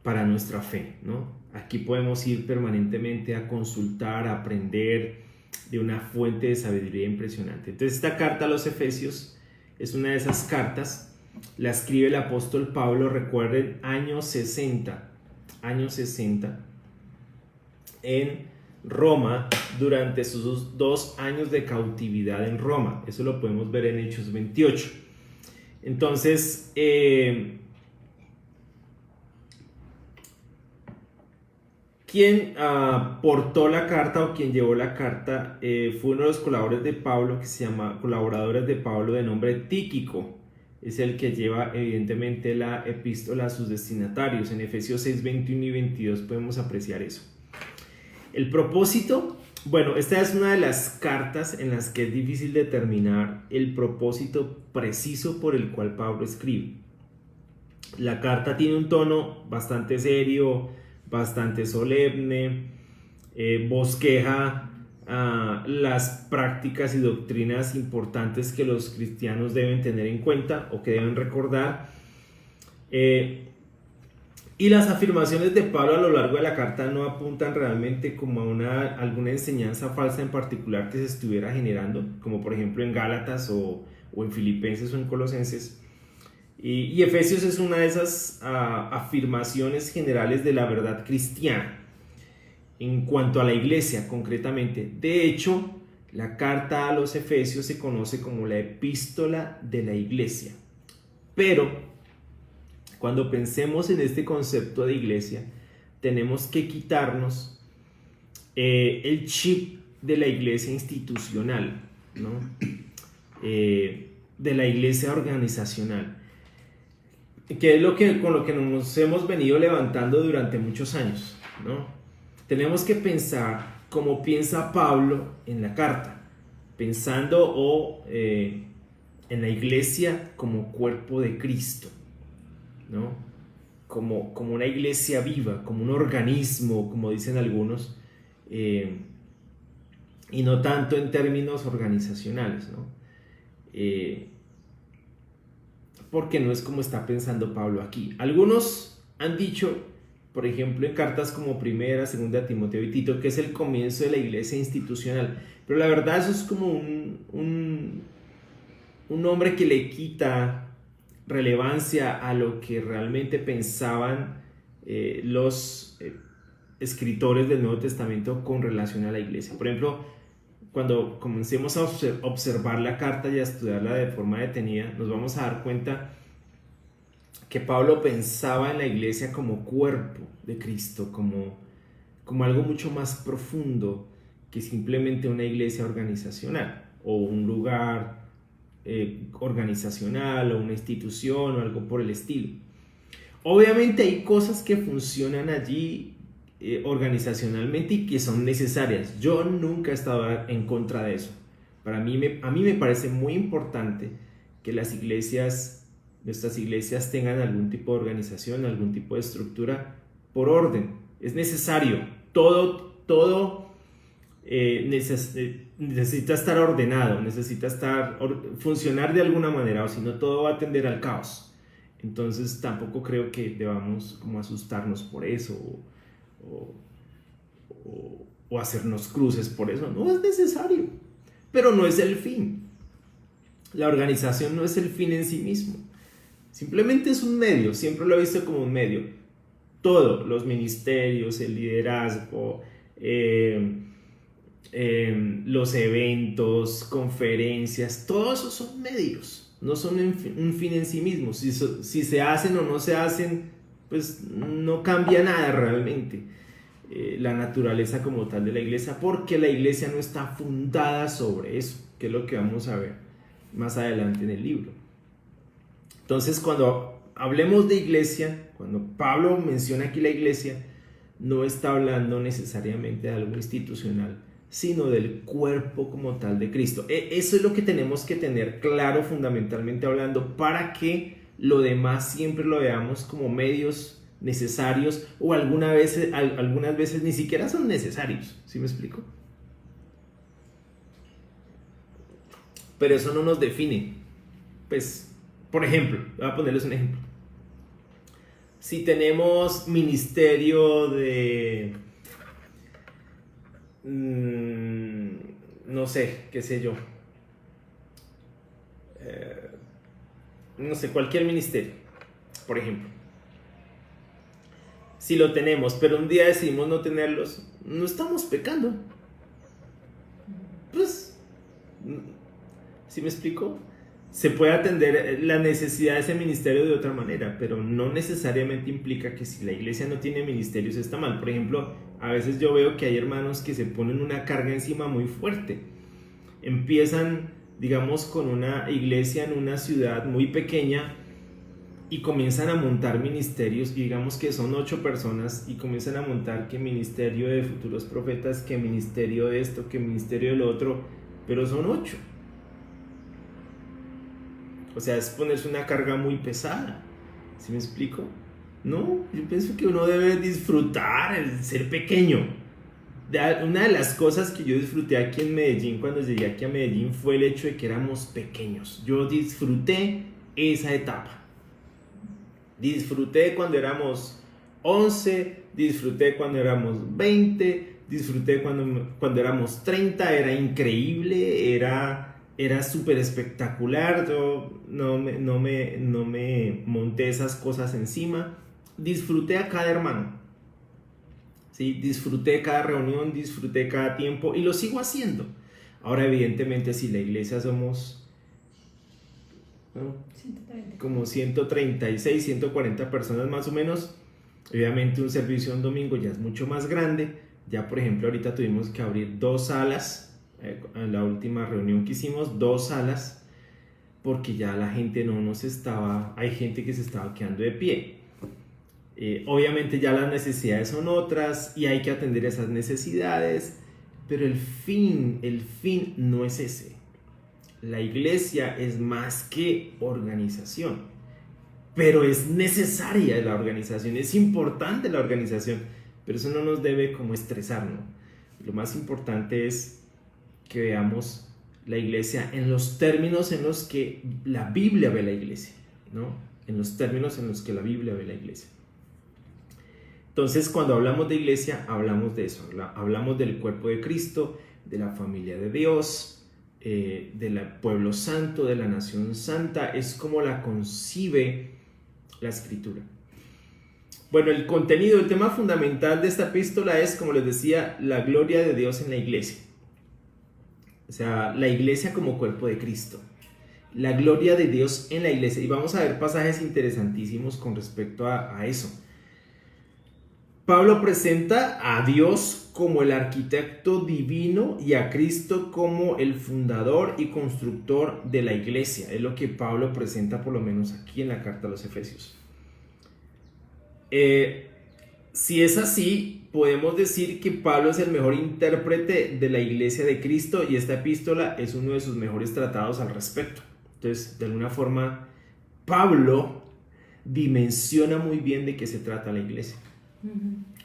para nuestra fe, ¿no? Aquí podemos ir permanentemente a consultar, a aprender de una fuente de sabiduría impresionante. Entonces, esta carta a los Efesios es una de esas cartas. La escribe el apóstol Pablo, recuerden, año 60 en Roma, durante sus 2 años de cautividad en Roma. Eso lo podemos ver en Hechos 28. Entonces, quien portó la carta o quien llevó la carta fue uno de los colaboradores de Pablo, que se llama de nombre Tíquico. Es el que lleva evidentemente la epístola a sus destinatarios. En Efesios 6, 21 y 22 podemos apreciar eso. El propósito, bueno, esta es una de las cartas en las que es difícil determinar el propósito preciso por el cual Pablo escribe. La carta tiene un tono bastante serio, bastante solemne, bosqueja las prácticas y doctrinas importantes que los cristianos deben tener en cuenta o que deben recordar. Y las afirmaciones de Pablo a lo largo de la carta no apuntan realmente como a alguna enseñanza falsa en particular que se estuviera generando, como por ejemplo en Gálatas o en Filipenses o en Colosenses. Y Efesios es una de esas afirmaciones generales de la verdad cristiana en cuanto a la iglesia concretamente. De hecho, la carta a los Efesios se conoce como la epístola de la iglesia. Pero cuando pensemos en este concepto de iglesia, tenemos que quitarnos el chip de la iglesia institucional, ¿no? De la iglesia organizacional, que es con lo que nos hemos venido levantando durante muchos años, ¿no? Tenemos que pensar como piensa Pablo en la carta, pensando en la iglesia como cuerpo de Cristo, ¿no? Como una iglesia viva, como un organismo, como dicen algunos, y no tanto en términos organizacionales, ¿no? Porque no es como está pensando Pablo aquí. Algunos han dicho, por ejemplo, en cartas como Primera, Segunda Timoteo y Tito, que es el comienzo de la iglesia institucional, pero la verdad eso es como un nombre que le quita relevancia a lo que realmente pensaban los escritores del Nuevo Testamento con relación a la iglesia. Por ejemplo, cuando comencemos a observar la carta y a estudiarla de forma detenida, nos vamos a dar cuenta que Pablo pensaba en la iglesia como cuerpo de Cristo, como algo mucho más profundo que simplemente una iglesia organizacional o un lugar organizacional o una institución o algo por el estilo. Obviamente hay cosas que funcionan allí organizacionalmente y que son necesarias. Yo nunca he estado en contra de eso. A mí me parece muy importante que nuestras iglesias tengan algún tipo de organización, algún tipo de estructura por orden. Es necesario. Todo necesita estar ordenado, necesita funcionar de alguna manera, o si no todo va a tender al caos. Entonces tampoco creo que debamos como asustarnos por eso o hacernos cruces por eso. No es necesario, pero no es el fin. La organización no es el fin en sí mismo, simplemente es un medio. Siempre lo he visto como un medio. Todo, los ministerios, el liderazgo, los eventos, conferencias, todo eso son medios, no son un fin en sí mismo. Si se hacen o no se hacen, pues no cambia nada realmente la naturaleza como tal de la iglesia, porque la iglesia no está fundada sobre eso, que es lo que vamos a ver más adelante en el libro. Entonces, cuando hablemos de iglesia, cuando Pablo menciona aquí la iglesia, no está hablando necesariamente de algo institucional, sino del cuerpo como tal de Cristo. Eso es lo que tenemos que tener claro fundamentalmente hablando, para que lo demás siempre lo veamos como medios necesarios, o algunas veces ni siquiera son necesarios. ¿Sí me explico? Pero eso no nos define. Pues, por ejemplo, voy a ponerles un ejemplo. Si tenemos ministerio de no sé, qué sé yo, no sé, cualquier ministerio, por ejemplo, si lo tenemos, pero un día decidimos no tenerlos, no estamos pecando. Pues, ¿sí me explico? Se puede atender la necesidad de ese ministerio de otra manera, pero no necesariamente implica que si la iglesia no tiene ministerios está mal. Por ejemplo, a veces yo veo que hay hermanos que se ponen una carga encima muy fuerte. Empiezan, digamos, con una iglesia en una ciudad muy pequeña y comienzan a montar ministerios, y digamos que son 8 personas, y comienzan a montar que ministerio de futuros profetas, que ministerio de esto, que ministerio de lo otro, pero son 8. O sea, es ponerse una carga muy pesada. ¿Sí me explico? No, yo pienso que uno debe disfrutar el ser pequeño. Una de las cosas que yo disfruté aquí en Medellín, cuando llegué aquí a Medellín, fue el hecho de que éramos pequeños. Yo disfruté esa etapa. Disfruté cuando éramos 11, disfruté cuando éramos 20, disfruté cuando éramos 30, era increíble, era súper espectacular, yo no me monté esas cosas encima, disfruté a cada hermano, ¿sí? Disfruté cada reunión, disfruté cada tiempo y lo sigo haciendo. Ahora evidentemente si la iglesia somos, ¿no?, 130. como 136, 140 personas más o menos, obviamente un servicio un domingo ya es mucho más grande. Ya por ejemplo ahorita tuvimos que abrir 2 salas, en la última reunión que hicimos, 2 salas, porque ya la gente no nos estaba, hay gente que se estaba quedando de pie. Obviamente ya las necesidades son otras y hay que atender esas necesidades, pero el fin no es ese. La iglesia es más que organización, pero es necesaria la organización, es importante la organización, pero eso no nos debe como estresar, ¿no? Lo más importante es que veamos la iglesia en los términos en los que la Biblia ve la iglesia, ¿no? En los términos en los que la Biblia ve la iglesia. Entonces, cuando hablamos de iglesia, hablamos de eso, hablamos del cuerpo de Cristo, de la familia de Dios, del pueblo santo, de la nación santa. Es como la concibe la Escritura. Bueno, el contenido, el tema fundamental de esta epístola es, como les decía, la gloria de Dios en la iglesia. O sea, la iglesia como cuerpo de Cristo. La gloria de Dios en la iglesia. Y vamos a ver pasajes interesantísimos con respecto a eso. Pablo presenta a Dios como el arquitecto divino y a Cristo como el fundador y constructor de la iglesia. Es lo que Pablo presenta por lo menos aquí en la carta a los Efesios. Si es así, podemos decir que Pablo es el mejor intérprete de la iglesia de Cristo y esta epístola es uno de sus mejores tratados al respecto. Entonces, de alguna forma, Pablo dimensiona muy bien de qué se trata la iglesia.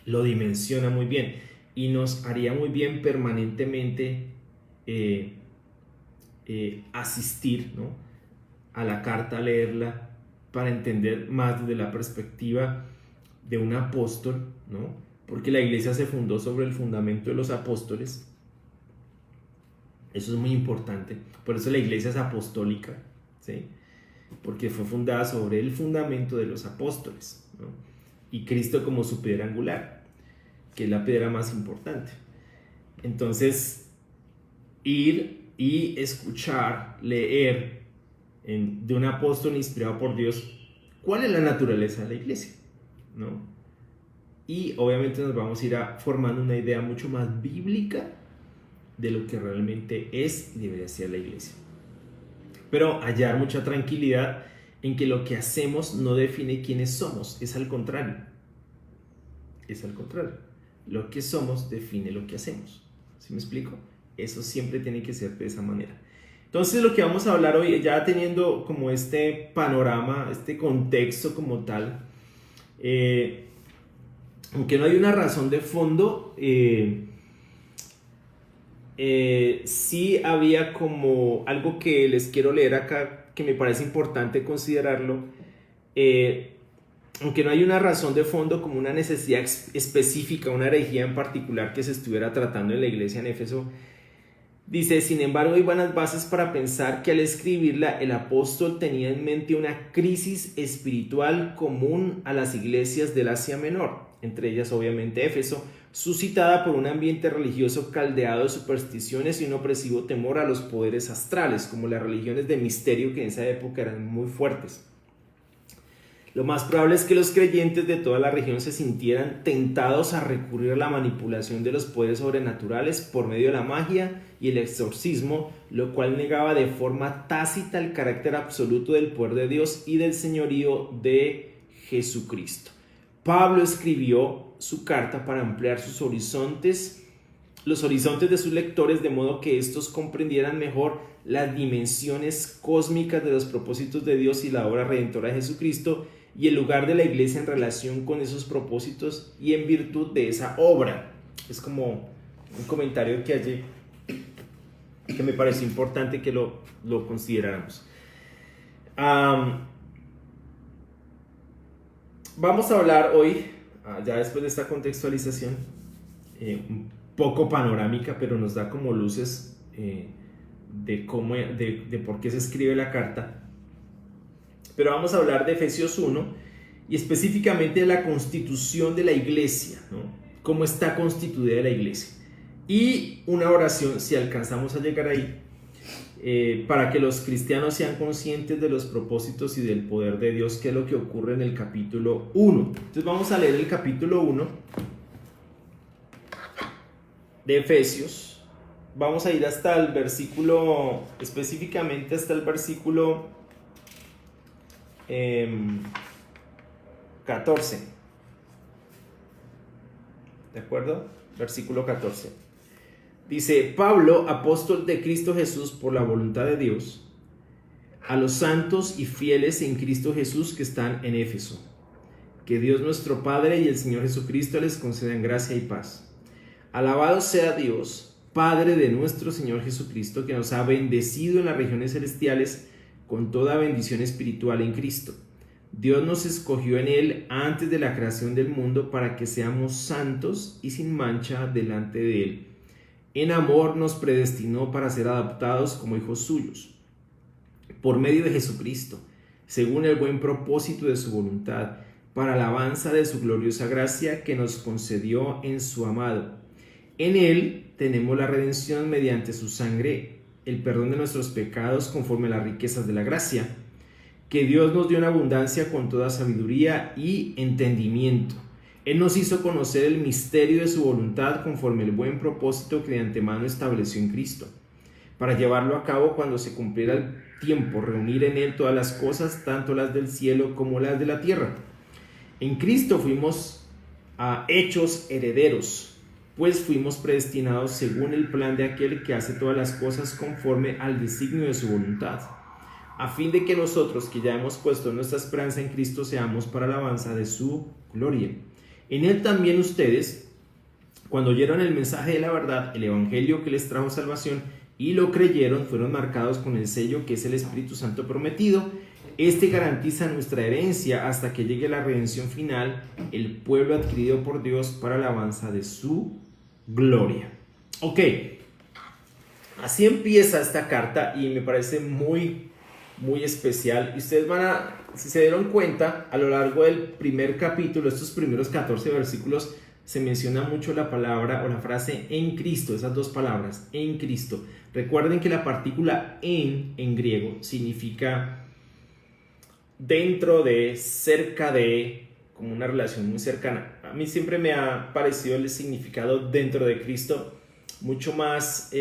Lo dimensiona muy bien y nos haría muy bien permanentemente asistir, ¿no?, a la carta, a leerla para entender más desde la perspectiva de un apóstol, ¿no? Porque la iglesia se fundó sobre el fundamento de los apóstoles. Eso es muy importante. Por eso la iglesia es apostólica, ¿sí? Porque fue fundada sobre el fundamento de los apóstoles, ¿no? Y Cristo como su piedra angular, que es la piedra más importante. Entonces, ir y escuchar, leer de un apóstol inspirado por Dios, ¿cuál es la naturaleza de la iglesia?, ¿no? Y obviamente nos vamos a ir formando una idea mucho más bíblica de lo que realmente es y debería ser la iglesia. Pero hallar mucha tranquilidad en que lo que hacemos no define quiénes somos, es al contrario. Es al contrario. Lo que somos define lo que hacemos. ¿Sí me explico? Eso siempre tiene que ser de esa manera. Entonces lo que vamos a hablar hoy, ya teniendo como este panorama, este contexto como tal, aunque no hay una razón de fondo, sí había como algo que les quiero leer acá, que me parece importante considerarlo. Aunque no hay una razón de fondo como una necesidad específica, una herejía en particular que se estuviera tratando en la iglesia en Éfeso, dice: sin embargo hay buenas bases para pensar que al escribirla el apóstol tenía en mente una crisis espiritual común a las iglesias del Asia Menor, entre ellas obviamente Éfeso, suscitada por un ambiente religioso caldeado de supersticiones y un opresivo temor a los poderes astrales, como las religiones de misterio que en esa época eran muy fuertes. Lo más probable es que los creyentes de toda la región se sintieran tentados a recurrir a la manipulación de los poderes sobrenaturales por medio de la magia y el exorcismo, lo cual negaba de forma tácita el carácter absoluto del poder de Dios y del señorío de Jesucristo. Pablo escribió su carta para ampliar los horizontes de sus lectores, de modo que estos comprendieran mejor las dimensiones cósmicas de los propósitos de Dios y la obra redentora de Jesucristo y el lugar de la iglesia en relación con esos propósitos y en virtud de esa obra. Es como un comentario que allí que me pareció importante que lo consideráramos. Vamos a hablar hoy ya después de esta contextualización, un poco panorámica, pero nos da como luces de por qué se escribe la carta. Pero vamos a hablar de Efesios 1 y específicamente de la constitución de la iglesia, ¿no? Cómo está constituida la iglesia. Y una oración, si alcanzamos a llegar ahí, para que los cristianos sean conscientes de los propósitos y del poder de Dios, que es lo que ocurre en el capítulo 1. Entonces vamos a leer el capítulo 1 de Efesios. Vamos a ir hasta el versículo, específicamente hasta el versículo 14. ¿De acuerdo? Versículo 14. Dice: Pablo, apóstol de Cristo Jesús por la voluntad de Dios, a los santos y fieles en Cristo Jesús que están en Éfeso, que Dios nuestro Padre y el Señor Jesucristo les concedan gracia y paz. Alabado sea Dios, Padre de nuestro Señor Jesucristo, que nos ha bendecido en las regiones celestiales con toda bendición espiritual en Cristo. Dios nos escogió en Él antes de la creación del mundo para que seamos santos y sin mancha delante de Él. En amor nos predestinó para ser adoptados como hijos suyos, por medio de Jesucristo, según el buen propósito de su voluntad, para alabanza de su gloriosa gracia que nos concedió en su amado. En Él tenemos la redención mediante su sangre, el perdón de nuestros pecados conforme a las riquezas de la gracia, que Dios nos dio en abundancia con toda sabiduría y entendimiento. Él nos hizo conocer el misterio de su voluntad conforme el buen propósito que de antemano estableció en Cristo, para llevarlo a cabo cuando se cumpliera el tiempo, reunir en Él todas las cosas, tanto las del cielo como las de la tierra. En Cristo fuimos hechos herederos, pues fuimos predestinados según el plan de aquel que hace todas las cosas conforme al designio de su voluntad, a fin de que nosotros, que ya hemos puesto nuestra esperanza en Cristo, seamos para alabanza de su gloria. En Él también ustedes, cuando oyeron el mensaje de la verdad, el evangelio que les trajo salvación, y lo creyeron, fueron marcados con el sello que es el Espíritu Santo prometido. Este garantiza nuestra herencia hasta que llegue la redención final, el pueblo adquirido por Dios para alabanza de su gloria. Ok, así empieza esta carta y me parece muy especial. Y ustedes si se dieron cuenta, a lo largo del primer capítulo, estos primeros 14 versículos, se menciona mucho la palabra o la frase en Cristo, esas dos palabras, en Cristo. Recuerden que la partícula en griego significa dentro de, cerca de, como una relación muy cercana. A mí siempre me ha parecido el significado dentro de Cristo mucho más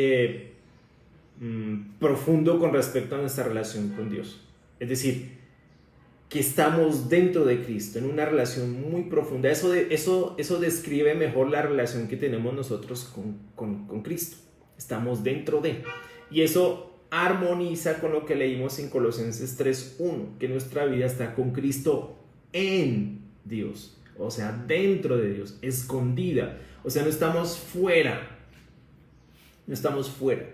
profundo con respecto a nuestra relación con Dios. Es decir, que estamos dentro de Cristo, en una relación muy profunda. Eso describe mejor la relación que tenemos nosotros con Cristo. Estamos dentro de. Y eso armoniza con lo que leímos en Colosenses 3:1, que nuestra vida está con Cristo en Dios. O sea, dentro de Dios, escondida. O sea, no estamos fuera. No estamos fuera.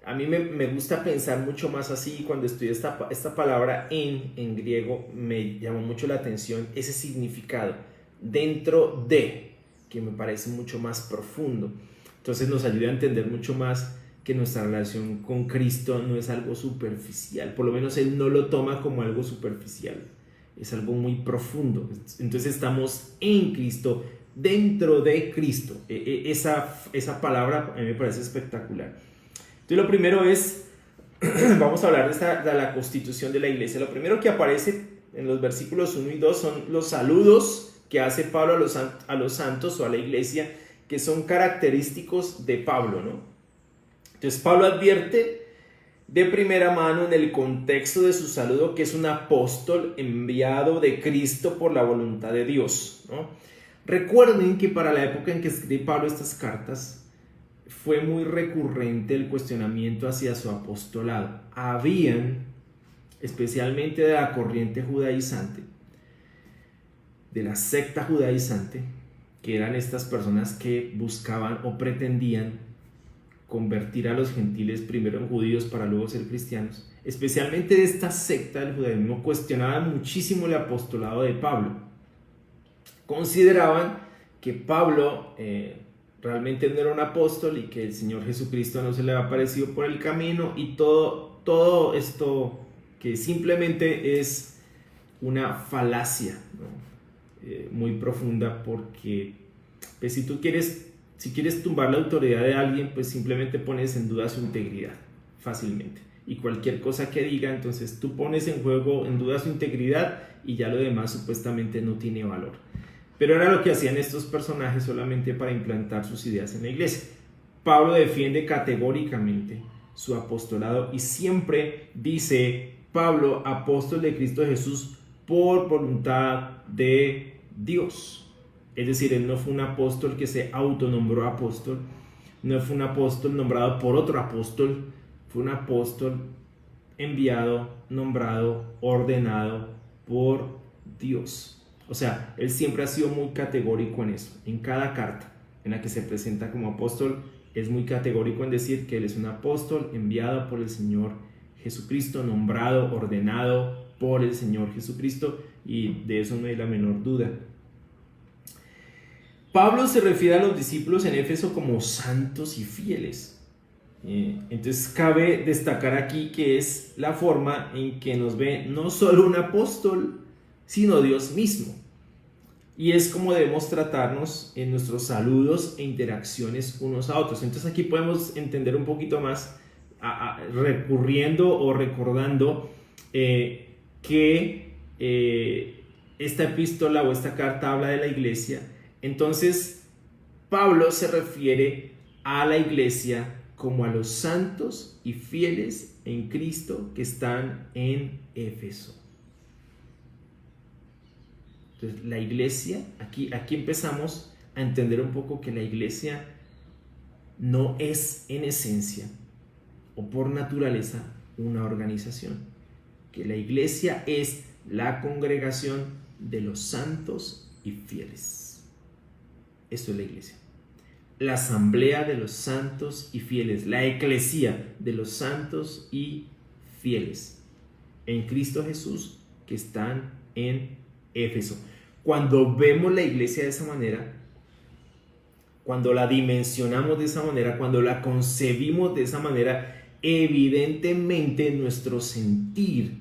A mí me gusta pensar mucho más así. Cuando estudié esta palabra en griego, me llamó mucho la atención ese significado, dentro de, que me parece mucho más profundo. Entonces nos ayuda a entender mucho más que nuestra relación con Cristo no es algo superficial. Por lo menos Él no lo toma como algo superficial, es algo muy profundo. Entonces estamos en Cristo, dentro de Cristo. Esa palabra a mí me parece espectacular. Entonces lo primero es, vamos a hablar de la constitución de la iglesia. Lo primero que aparece en los versículos 1 y 2 son los saludos que hace Pablo a los santos o a la iglesia, que son característicos de Pablo, ¿no? Entonces Pablo advierte de primera mano en el contexto de su saludo que es un apóstol enviado de Cristo por la voluntad de Dios, ¿no? Recuerden que para la época en que escribe Pablo estas cartas, fue muy recurrente el cuestionamiento hacia su apostolado. Habían, especialmente de la corriente judaizante, de la secta judaizante, que eran estas personas que buscaban o pretendían convertir a los gentiles primero en judíos para luego ser cristianos. Especialmente de esta secta del judaísmo cuestionaban muchísimo el apostolado de Pablo. consideraban que Pablo realmente no era un apóstol y que el Señor Jesucristo no se le había aparecido por el camino y todo esto que simplemente es una falacia, ¿no? Muy profunda, porque pues, si quieres tumbar la autoridad de alguien, pues simplemente pones en duda su integridad fácilmente, y cualquier cosa que diga, entonces tú pones en duda su integridad y ya lo demás supuestamente no tiene valor. Pero era lo que hacían estos personajes solamente para implantar sus ideas en la iglesia. Pablo defiende categóricamente su apostolado y siempre dice: Pablo, apóstol de Cristo Jesús por voluntad de Dios. Es decir, él no fue un apóstol que se autonombró apóstol, no fue un apóstol nombrado por otro apóstol, fue un apóstol enviado, nombrado, ordenado por Dios. O sea, él siempre ha sido muy categórico en eso. En cada carta en la que se presenta como apóstol, es muy categórico en decir que él es un apóstol enviado por el Señor Jesucristo, nombrado, ordenado por el Señor Jesucristo, y de eso no hay la menor duda. Pablo se refiere a los discípulos en Éfeso como santos y fieles. Entonces cabe destacar aquí que es la forma en que nos ve no solo un apóstol, sino Dios mismo. Y es como debemos tratarnos en nuestros saludos e interacciones unos a otros. Entonces aquí podemos entender un poquito más recurriendo o recordando que esta epístola o esta carta habla de la iglesia. Entonces Pablo se refiere a la iglesia como a los santos y fieles en Cristo que están en Éfeso. Entonces la iglesia, aquí empezamos a entender un poco que la iglesia no es en esencia o por naturaleza una organización, que la iglesia es la congregación de los santos y fieles. Esto es la iglesia. La asamblea de los santos y fieles, la eclesía de los santos y fieles en Cristo Jesús que están en Éfeso. Cuando vemos la iglesia de esa manera, cuando la dimensionamos de esa manera, cuando la concebimos de esa manera, evidentemente nuestro sentir,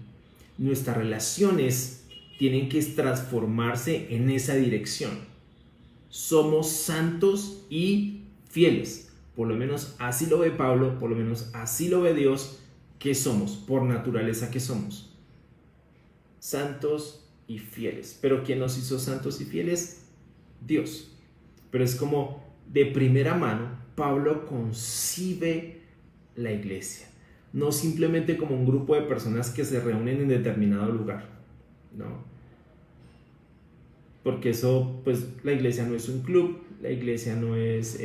nuestras relaciones tienen que transformarse en esa dirección. Somos santos y fieles, por lo menos así lo ve Pablo, por lo menos así lo ve Dios, que somos, por naturaleza que somos santos y fieles. Pero ¿quién nos hizo santos y fieles? Dios. Pero es como de primera mano Pablo concibe la iglesia, no simplemente como un grupo de personas que se reúnen en determinado lugar, ¿no? Porque eso, pues la iglesia no es un club, la iglesia no es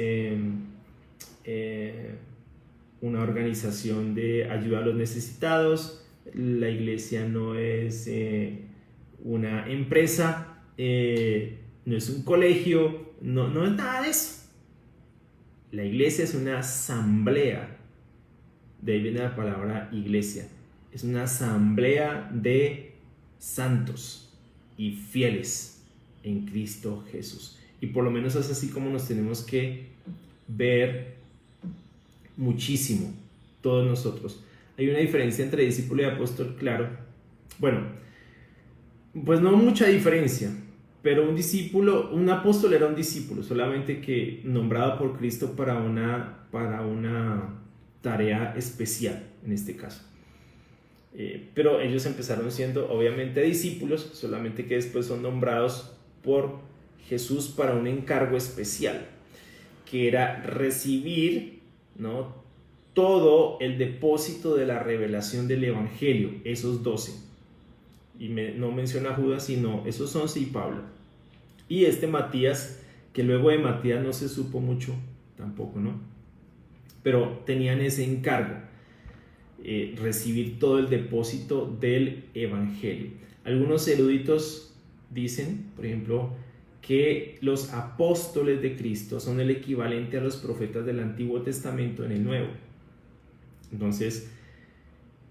una organización de ayuda a los necesitados, la iglesia no es una empresa, no es un colegio, no es nada de eso. La iglesia es una asamblea, de ahí viene la palabra iglesia, es una asamblea de santos y fieles en Cristo Jesús. Y por lo menos es así como nos tenemos que ver muchísimo todos nosotros. Hay una diferencia entre discípulo y apóstol, claro. Bueno, pues no mucha diferencia, pero un apóstol era un discípulo, solamente que nombrado por Cristo para una tarea especial, en este caso. Pero ellos empezaron siendo obviamente discípulos, solamente que después son nombrados por Jesús para un encargo especial, que era recibir, ¿no?, todo el depósito de la revelación del Evangelio, esos 12. Y no menciona a Judas, sino esos 11 y Pablo. Y Matías, que luego de Matías no se supo mucho tampoco, ¿no? Pero tenían ese encargo, recibir todo el depósito del Evangelio. Algunos eruditos dicen, por ejemplo, que los apóstoles de Cristo son el equivalente a los profetas del Antiguo Testamento en el Nuevo. Entonces,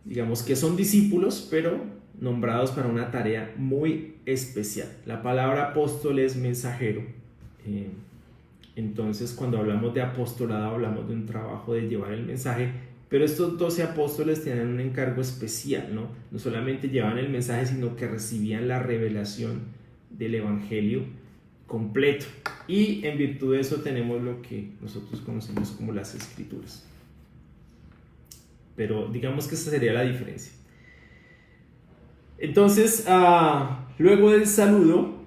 digamos que son discípulos, pero nombrados para una tarea muy especial. La palabra apóstol es mensajero. Entonces, cuando hablamos de apostolado, hablamos de un trabajo de llevar el mensaje, pero estos 12 apóstoles tenían un encargo especial, ¿no? No solamente llevaban el mensaje, sino que recibían la revelación del evangelio completo. Y en virtud de eso tenemos lo que nosotros conocemos como las escrituras. Pero digamos que esa sería la diferencia. Entonces, luego del saludo,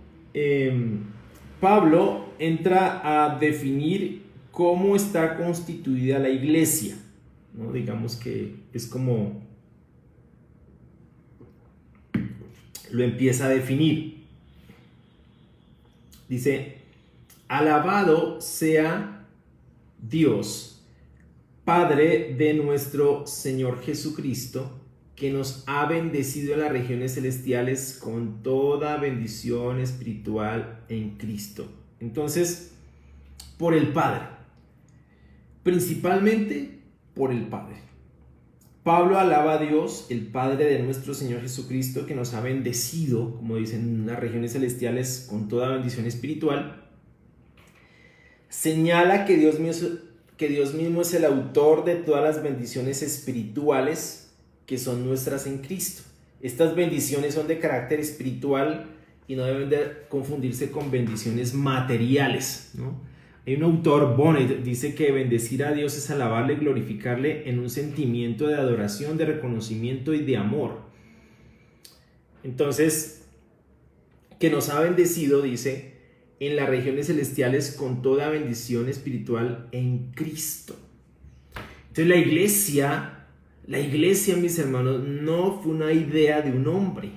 Pablo entra a definir cómo está constituida la iglesia, ¿no? Digamos que es como lo empieza a definir. Dice: alabado sea Dios, Padre de nuestro Señor Jesucristo, que nos ha bendecido en las regiones celestiales con toda bendición espiritual en Cristo. Entonces, por el Padre, principalmente por el Padre. Pablo alaba a Dios, el Padre de nuestro Señor Jesucristo, que nos ha bendecido, como dicen, en las regiones celestiales con toda bendición espiritual. Señala que Dios mismo es el autor de todas las bendiciones espirituales que son nuestras en Cristo. Estas bendiciones son de carácter espiritual y no deben de confundirse con bendiciones materiales, ¿no? Hay un autor, Bonnet, dice que bendecir a Dios es alabarle y glorificarle en un sentimiento de adoración, de reconocimiento y de amor. Entonces, que nos ha bendecido, dice, en las regiones celestiales con toda bendición espiritual en Cristo. Entonces la iglesia, mis hermanos, no fue una idea de un hombre.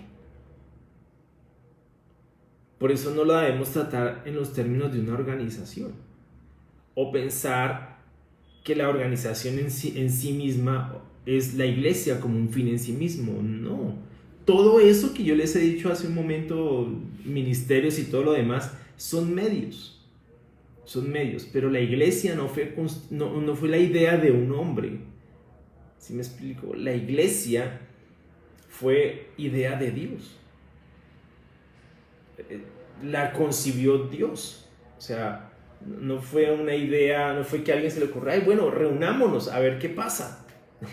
Por eso no la debemos tratar en los términos de una organización. O pensar que la organización en sí misma es la iglesia como un fin en sí mismo. No. Todo eso que yo les he dicho hace un momento, ministerios y todo lo demás, son medios. Son medios. Pero la iglesia no fue la idea de un hombre. ¿Sí me explico? La iglesia fue idea de Dios. La concibió Dios. O sea, no fue una idea, no fue que a alguien se le ocurra, ay, bueno, reunámonos a ver qué pasa.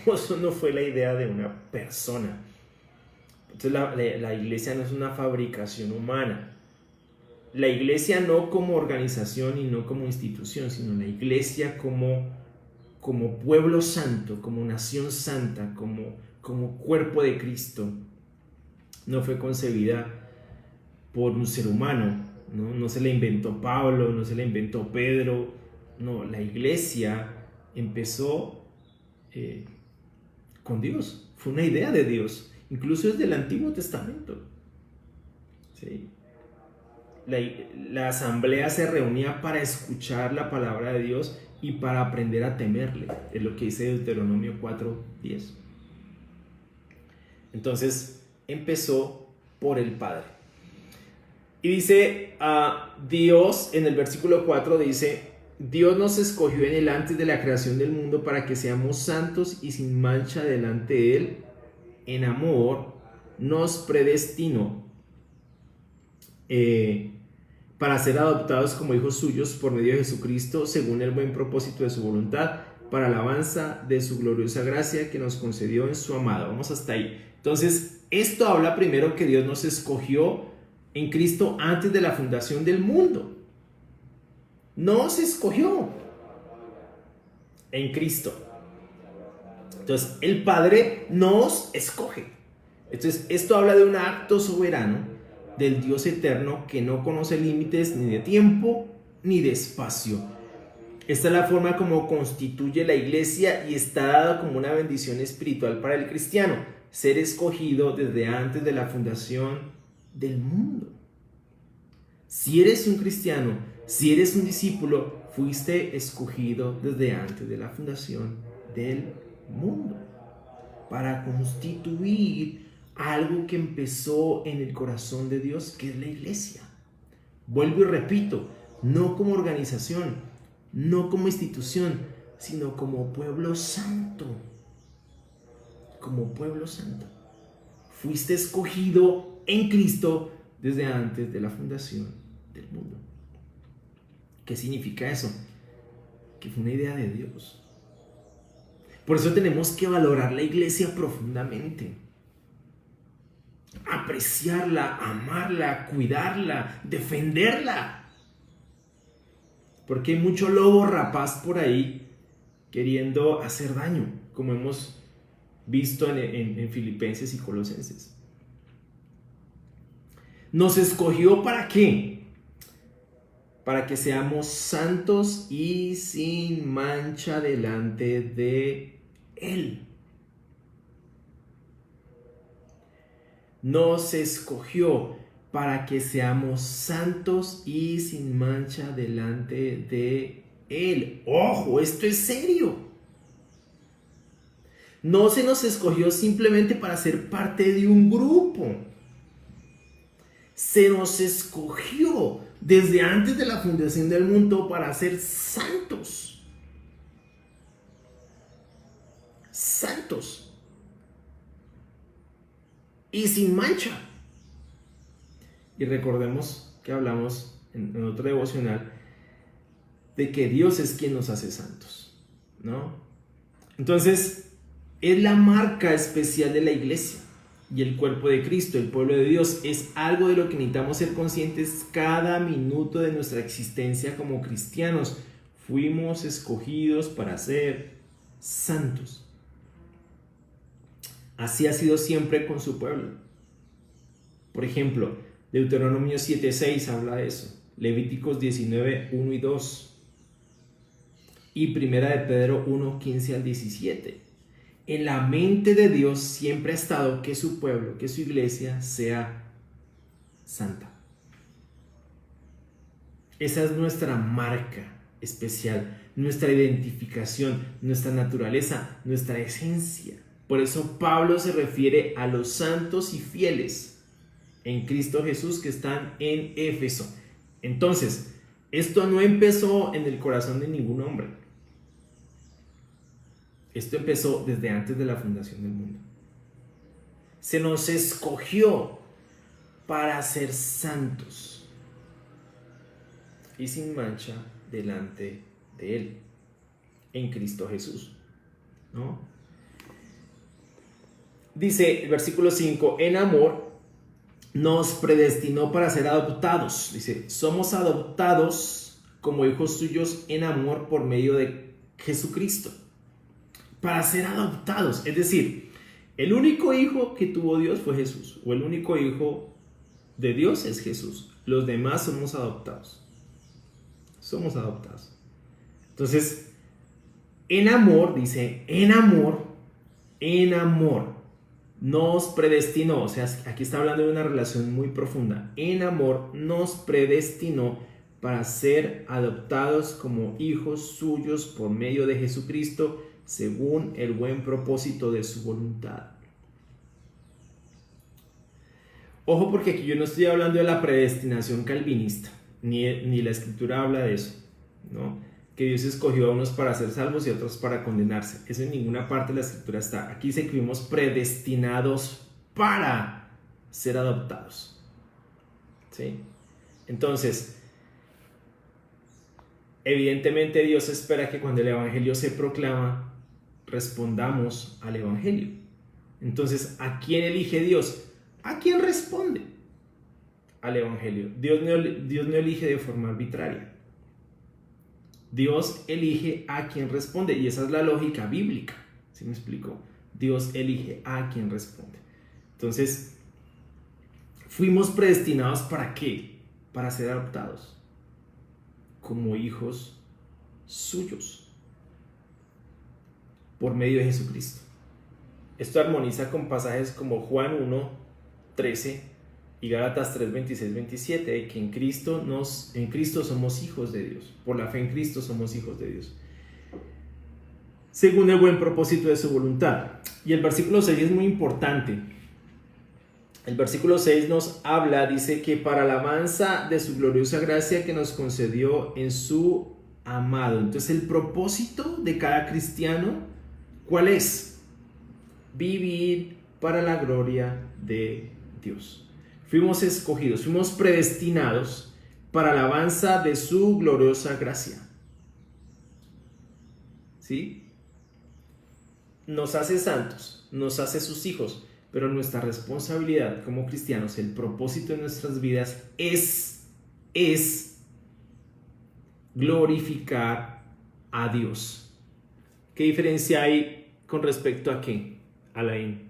No, eso no fue la idea de una persona. Entonces la iglesia no es una fabricación humana. La iglesia no como organización y no como institución, sino la iglesia como pueblo santo, como nación santa, como cuerpo de Cristo. No fue concebida por un ser humano. No se la inventó Pablo, no se la inventó Pedro. No, la iglesia empezó con Dios. Fue una idea de Dios, incluso desde el Antiguo Testamento. ¿Sí? La asamblea se reunía para escuchar la palabra de Dios y para aprender a temerle. Es lo que dice Deuteronomio 4:10. Entonces empezó por el Padre. Y dice Dios, en el versículo 4 dice: Dios nos escogió en él antes de la creación del mundo para que seamos santos y sin mancha delante de él. En amor nos predestinó para ser adoptados como hijos suyos por medio de Jesucristo, según el buen propósito de su voluntad, para alabanza de su gloriosa gracia que nos concedió en su amado. Vamos hasta ahí. Entonces, esto habla primero que Dios nos escogió en Cristo antes de la fundación del mundo. Nos escogió en Cristo. Entonces, el Padre nos escoge. Entonces, esto habla de un acto soberano del Dios eterno que no conoce límites ni de tiempo ni de espacio. Esta es la forma como constituye la iglesia y está dada como una bendición espiritual para el cristiano, ser escogido desde antes de la fundación del mundo. Si eres un cristiano, si eres un discípulo, fuiste escogido desde antes de la fundación del mundo para constituir algo que empezó en el corazón de Dios, que es la iglesia. Vuelvo y repito, no como organización, no como institución, sino como pueblo santo. Como pueblo santo. fuiste escogido en Cristo desde antes de la fundación del mundo. ¿Qué significa eso? Que fue una idea de Dios. Por eso tenemos que valorar la iglesia profundamente. Apreciarla, amarla, cuidarla, defenderla. Porque hay mucho lobo rapaz por ahí queriendo hacer daño, como hemos visto en Filipenses y Colosenses. ¿Nos escogió para qué? Para que seamos santos y sin mancha delante de Él. Nos escogió para que seamos santos y sin mancha delante de Él. ¡Ojo! Esto es serio. No se nos escogió simplemente para ser parte de un grupo. Se nos escogió desde antes de la fundación del mundo para ser santos. Santos. Y sin mancha. Y recordemos que hablamos en otro devocional de que Dios es quien nos hace santos, ¿no? Entonces, es la marca especial de la iglesia y el cuerpo de Cristo, el pueblo de Dios. Es algo de lo que necesitamos ser conscientes cada minuto de nuestra existencia como cristianos. Fuimos escogidos para ser santos. Así ha sido siempre con su pueblo. Por ejemplo, Deuteronomio 7:6 habla de eso. Levíticos 19:1 y 2. Y Primera de Pedro 1:15 al 17. En la mente de Dios siempre ha estado que su pueblo, que su iglesia sea santa. Esa es nuestra marca especial, nuestra identificación, nuestra naturaleza, nuestra esencia. Por eso Pablo se refiere a los santos y fieles en Cristo Jesús que están en Éfeso. Entonces, esto no empezó en el corazón de ningún hombre. Esto empezó desde antes de la fundación del mundo. Se nos escogió para ser santos y sin mancha delante de Él, en Cristo Jesús, ¿no? Dice el versículo 5, en amor nos predestinó para ser adoptados. Dice, somos adoptados como hijos suyos en amor por medio de Jesucristo. Para ser adoptados, es decir, el único hijo que tuvo Dios fue Jesús, o el único hijo de Dios es Jesús. Los demás somos adoptados. Somos adoptados. Entonces, en amor, dice, en amor nos predestinó. O sea, aquí está hablando de una relación muy profunda. En amor nos predestinó para ser adoptados como hijos suyos por medio de Jesucristo, según el buen propósito de su voluntad. Ojo, porque aquí yo no estoy hablando de la predestinación calvinista, ni la escritura habla de eso, ¿no? Que Dios escogió a unos para ser salvos y a otros para condenarse. Eso en ninguna parte de la escritura está. Aquí dice que fuimos predestinados para ser adoptados, ¿sí? Entonces, evidentemente Dios espera que cuando el evangelio se proclama, respondamos al evangelio. Entonces, ¿a quién elige Dios? ¿A quién responde al evangelio? Dios no elige de forma arbitraria. Dios elige a quien responde, y esa es la lógica bíblica. ¿Sí me explico? Dios elige a quien responde. Entonces, fuimos predestinados ¿para qué? Para ser adoptados como hijos suyos por medio de Jesucristo. Esto armoniza con pasajes como Juan 1:13 y Gálatas 3:26-27, de que en Cristo somos hijos de Dios. Por la fe en Cristo somos hijos de Dios, según el buen propósito de su voluntad. Y el versículo 6 es muy importante. El versículo 6 nos habla, dice que para alabanza de su gloriosa gracia que nos concedió en su amado. Entonces, el propósito de cada cristiano, ¿cuál es? Vivir para la gloria de Dios. Fuimos escogidos, fuimos predestinados para la alabanza de su gloriosa gracia. ¿Sí? Nos hace santos, nos hace sus hijos, pero nuestra responsabilidad como cristianos, el propósito de nuestras vidas es glorificar a Dios. ¿Qué diferencia hay con respecto a qué, Alain?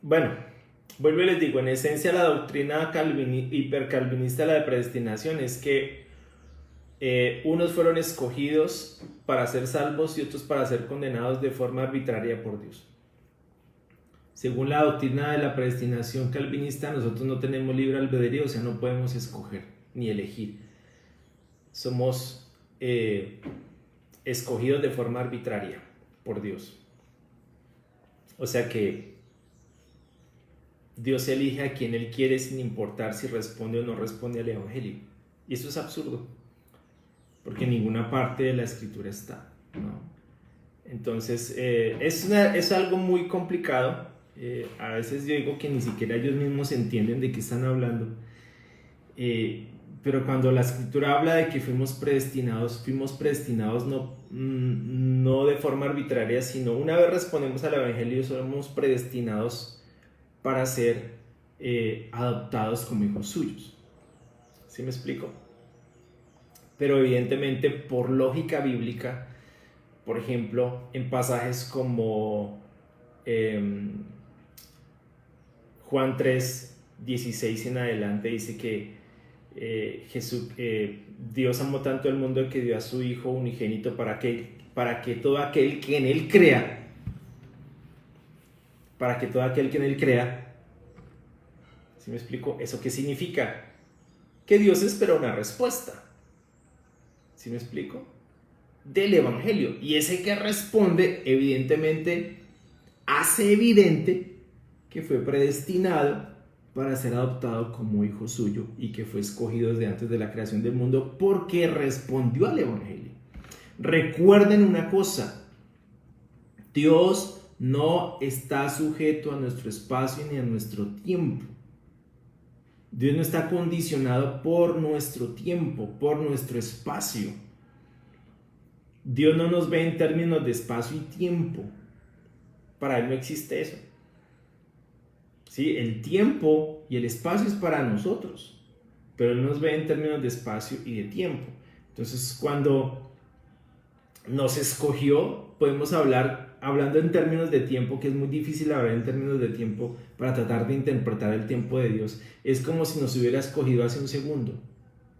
Bueno, vuelvo y les digo, en esencia la doctrina hipercalvinista, la de predestinación, es que unos fueron escogidos para ser salvos y otros para ser condenados de forma arbitraria por Dios. Según la doctrina de la predestinación calvinista, nosotros no tenemos libre albedrío, o sea, no podemos escoger ni elegir. Somos escogidos de forma arbitraria por Dios. O sea que Dios elige a quien Él quiere sin importar si responde o no responde al Evangelio. Y eso es absurdo, porque en ninguna parte de la Escritura está, ¿no? Entonces, es algo muy complicado. A veces yo digo que ni siquiera ellos mismos entienden de qué están hablando. Pero cuando la Escritura habla de que fuimos predestinados no de forma arbitraria, sino una vez respondemos al Evangelio, somos predestinados para ser adoptados como hijos suyos. ¿Sí me explico? Pero evidentemente, por lógica bíblica, por ejemplo, en pasajes como Juan 3, 16 en adelante, dice que Dios amó tanto al mundo que dio a su Hijo unigénito para que todo aquel que en Él crea, ¿sí me explico? ¿Eso qué significa? Que Dios espera una respuesta, ¿sí me explico? Del Evangelio. Y ese que responde, evidentemente, hace evidente que fue predestinado para ser adoptado como hijo suyo y que fue escogido desde antes de la creación del mundo porque respondió al Evangelio. Recuerden una cosa: Dios no está sujeto a nuestro espacio ni a nuestro tiempo. Dios no está condicionado por nuestro tiempo, por nuestro espacio. Dios no nos ve en términos de espacio y tiempo. Para Él no existe eso. ¿Sí? El tiempo y el espacio es para nosotros, pero Él nos ve en términos de espacio y de tiempo. Entonces, cuando nos escogió, podemos hablando en términos de tiempo, que es muy difícil hablar en términos de tiempo para tratar de interpretar el tiempo de Dios. Es como si nos hubiera escogido hace un segundo.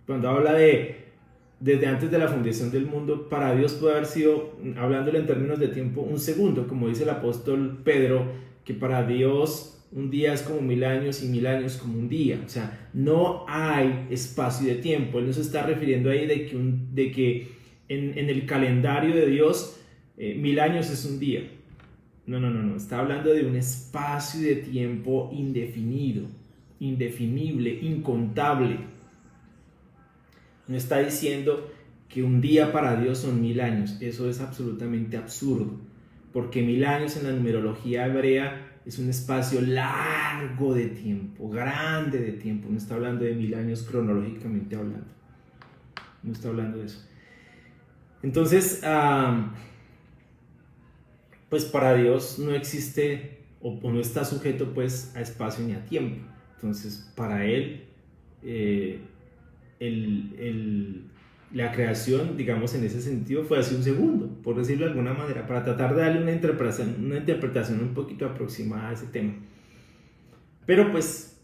Cuando habla desde antes de la fundación del mundo, para Dios puede haber sido, hablándolo en términos de tiempo, un segundo, como dice el apóstol Pedro, que para Dios un día es como 1000 años y 1000 años como un día. O sea, no hay espacio de tiempo. Él no se está refiriendo ahí de que en el calendario de Dios 1000 años es un día. No. Está hablando de un espacio de tiempo indefinido, indefinible, incontable. No está diciendo que un día para Dios son 1000 años. Eso es absolutamente absurdo, porque 1000 años en la numerología hebrea es un espacio largo de tiempo, grande de tiempo. No está hablando de 1000 años cronológicamente hablando. No está hablando de eso. Entonces, pues para Dios no existe o no está sujeto pues a espacio ni a tiempo. Entonces, para Él la creación, digamos, en ese sentido fue hace un segundo, por decirlo de alguna manera, para tratar de darle una interpretación un poquito aproximada a ese tema. Pero pues,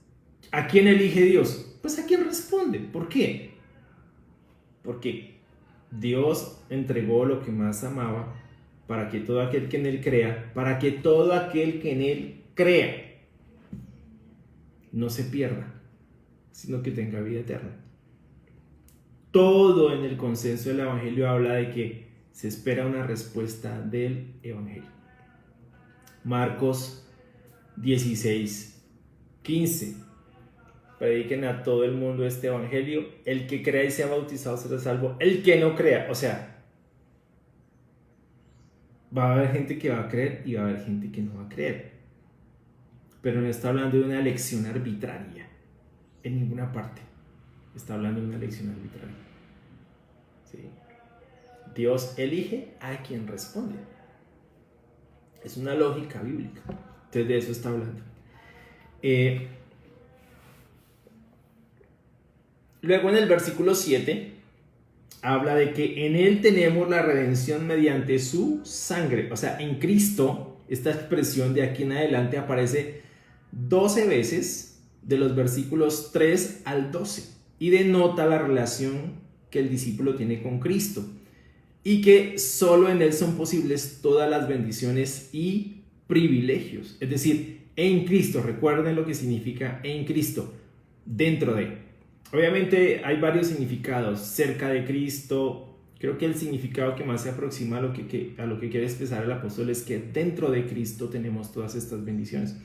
¿a quién elige Dios? Pues a quién responde. ¿Por qué? Porque Dios entregó lo que más amaba para que todo aquel que en Él crea, no se pierda, sino que tenga vida eterna. Todo en el consenso del Evangelio habla de que se espera una respuesta del Evangelio. Marcos 16:15. Prediquen a todo el mundo este evangelio. El que crea y sea bautizado será salvo. El que no crea, o sea, va a haber gente que va a creer y va a haber gente que no va a creer. Pero no está hablando de una elección arbitraria en ninguna parte. Está hablando de una elección arbitraria. ¿Sí? Dios elige a quien responde. Es una lógica bíblica. Entonces de eso está hablando. Luego en el versículo 7 habla de que en Él tenemos la redención mediante su sangre. O sea, en Cristo, esta expresión de aquí en adelante aparece 12 veces de los versículos 3 al 12 y denota la relación que el discípulo tiene con Cristo y que solo en Él son posibles todas las bendiciones y privilegios. Es decir, en Cristo, recuerden lo que significa en Cristo, dentro de. Obviamente hay varios significados, cerca de Cristo. Creo que el significado que más se aproxima a lo que quiere expresar el apóstol es que dentro de Cristo tenemos todas estas bendiciones.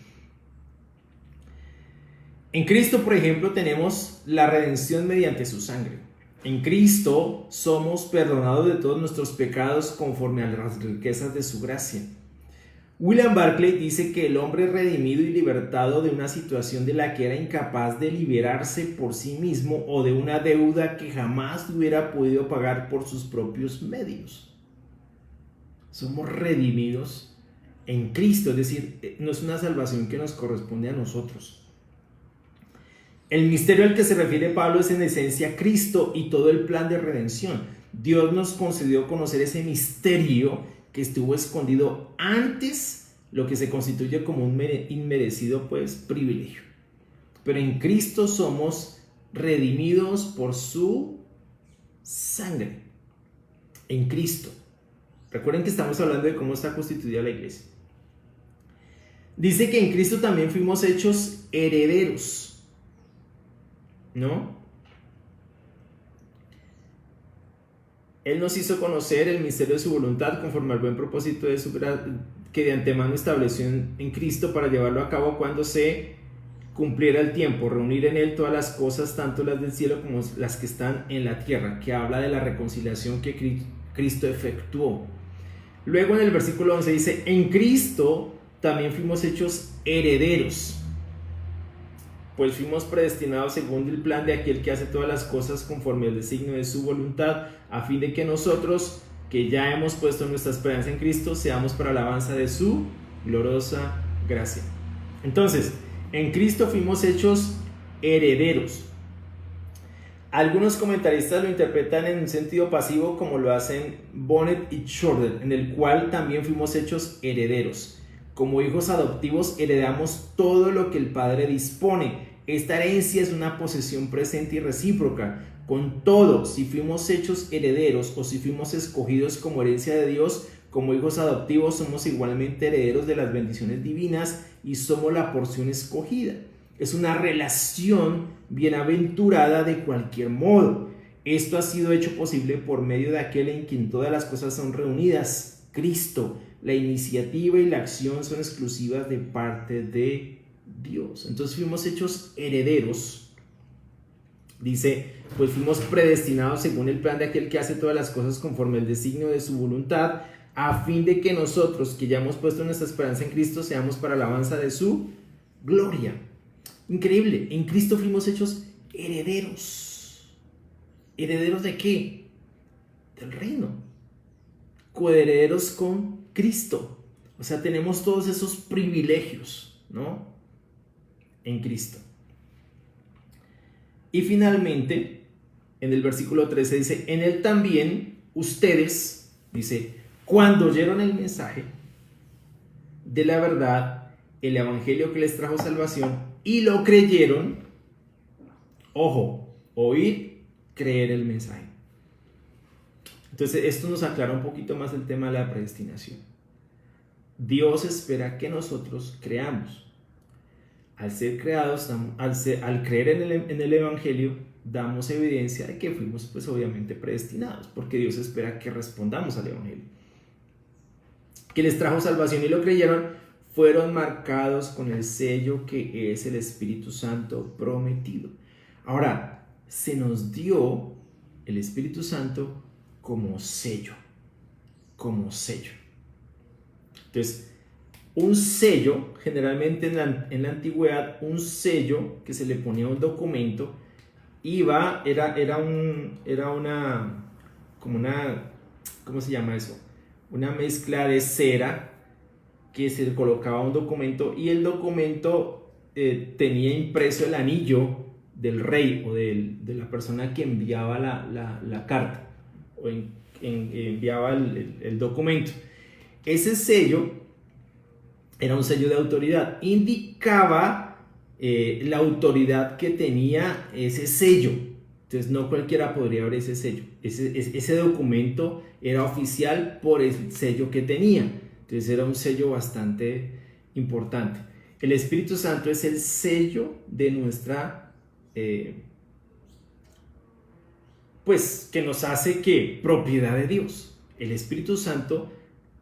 En Cristo, por ejemplo, tenemos la redención mediante su sangre. En Cristo somos perdonados de todos nuestros pecados conforme a las riquezas de su gracia. William Barclay dice que el hombre redimido y libertado de una situación de la que era incapaz de liberarse por sí mismo o de una deuda que jamás hubiera podido pagar por sus propios medios. Somos redimidos en Cristo, es decir, no es una salvación que nos corresponde a nosotros. El misterio al que se refiere Pablo es en esencia Cristo y todo el plan de redención. Dios nos concedió conocer ese misterio que estuvo escondido antes, lo que se constituye como un inmerecido privilegio. Pero en Cristo somos redimidos por su sangre. En Cristo. Recuerden que estamos hablando de cómo está constituida la iglesia. Dice que en Cristo también fuimos hechos herederos, ¿no? Él nos hizo conocer el misterio de su voluntad conforme al buen propósito de su que de antemano estableció en Cristo para llevarlo a cabo cuando se cumpliera el tiempo, reunir en Él todas las cosas, tanto las del cielo como las que están en la tierra, que habla de la reconciliación que Cristo efectuó. Luego en el versículo 11 dice, en Cristo también fuimos hechos herederos, pues fuimos predestinados según el plan de aquel que hace todas las cosas conforme al designio de su voluntad, a fin de que nosotros, que ya hemos puesto nuestra esperanza en Cristo, seamos para alabanza de su gloriosa gracia. Entonces, en Cristo fuimos hechos herederos. Algunos comentaristas lo interpretan en un sentido pasivo, como lo hacen Bonnet y Shorter, en el cual también fuimos hechos herederos. Como hijos adoptivos heredamos todo lo que el Padre dispone. Esta herencia es una posesión presente y recíproca. Con todo, si fuimos hechos herederos o si fuimos escogidos como herencia de Dios, como hijos adoptivos somos igualmente herederos de las bendiciones divinas y somos la porción escogida. Es una relación bienaventurada de cualquier modo. Esto ha sido hecho posible por medio de aquel en quien todas las cosas son reunidas, Cristo. La iniciativa y la acción son exclusivas de parte de Dios. Entonces fuimos hechos herederos. Dice, pues fuimos predestinados según el plan de aquel que hace todas las cosas conforme al designio de su voluntad, a fin de que nosotros, que ya hemos puesto nuestra esperanza en Cristo, seamos para alabanza de su gloria. Increíble, en Cristo fuimos hechos herederos. ¿Herederos de qué? Del reino. Coherederos con Cristo. O sea, tenemos todos esos privilegios, ¿no? En Cristo. Y finalmente, en el versículo 13 dice, en Él también ustedes, dice, cuando oyeron el mensaje de la verdad, el evangelio que les trajo salvación, y lo creyeron, ojo, oír, creer el mensaje. Entonces esto nos aclara un poquito más el tema de la predestinación. Dios espera que nosotros creamos. Al ser creados, al creer en el evangelio, damos evidencia de que fuimos pues obviamente predestinados, porque Dios espera que respondamos al evangelio. Que les trajo salvación y lo creyeron, fueron marcados con el sello que es el Espíritu Santo prometido. Ahora, se nos dio el Espíritu Santo como sello, como sello. Entonces, un sello, generalmente en la antigüedad, un sello que se le ponía a un documento, era una, como una, ¿cómo se llama eso? Una mezcla de cera que se colocaba a un documento y el documento tenía impreso el anillo del rey o de la persona que enviaba la carta o enviaba el documento. Ese sello era un sello de autoridad, indicaba la autoridad que tenía ese sello. Entonces no cualquiera podría abrir ese sello. Ese documento era oficial por el sello que tenía. Entonces era un sello bastante importante. El Espíritu Santo es el sello de nuestra, pues que nos hace que propiedad de Dios. El Espíritu Santo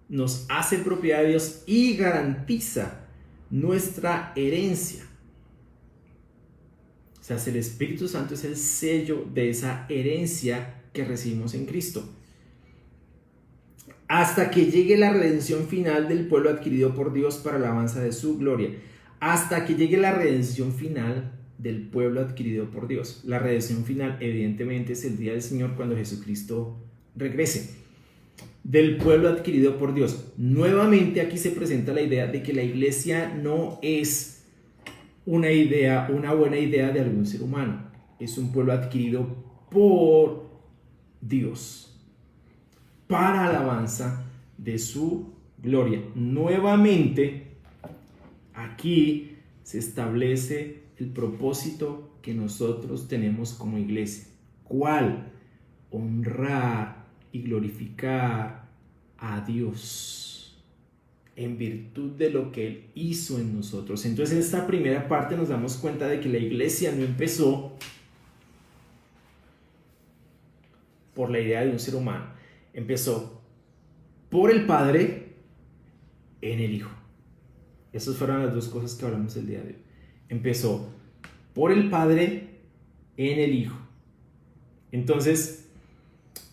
nos hace propiedad de Dios y garantiza nuestra herencia. O sea, el Espíritu Santo es el sello de esa herencia que recibimos en Cristo. Hasta que llegue la redención final del pueblo adquirido por Dios para la alabanza de su gloria. Hasta que llegue la redención final del pueblo adquirido por Dios. La redención final, evidentemente, es el día del Señor cuando Jesucristo regrese. Del pueblo adquirido por Dios. Nuevamente aquí se presenta la idea de que la iglesia no es una buena idea de algún ser humano. Es un pueblo adquirido por Dios para alabanza de su gloria. Nuevamente, aquí se establece el propósito que nosotros tenemos como iglesia. ¿Cuál? Honrar y glorificar a Dios en virtud de lo que Él hizo en nosotros. Entonces, en esta primera parte nos damos cuenta de que la iglesia no empezó por la idea de un ser humano. Empezó por el Padre en el Hijo. Esas fueron las dos cosas que hablamos el día de hoy. Empezó por el Padre en el Hijo. Entonces,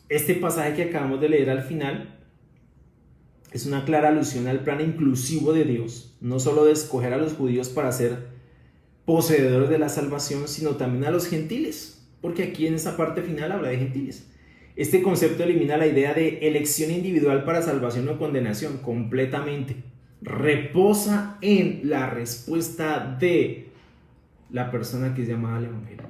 este pasaje que acabamos de leer al final es una clara alusión al plan inclusivo de Dios, no solo de escoger a los judíos para ser poseedores de la salvación, sino también a los gentiles, porque aquí en esa parte final habla de gentiles. Este concepto elimina la idea de elección individual para salvación o condenación completamente. Reposa en la respuesta de la persona que es llamada al Evangelio.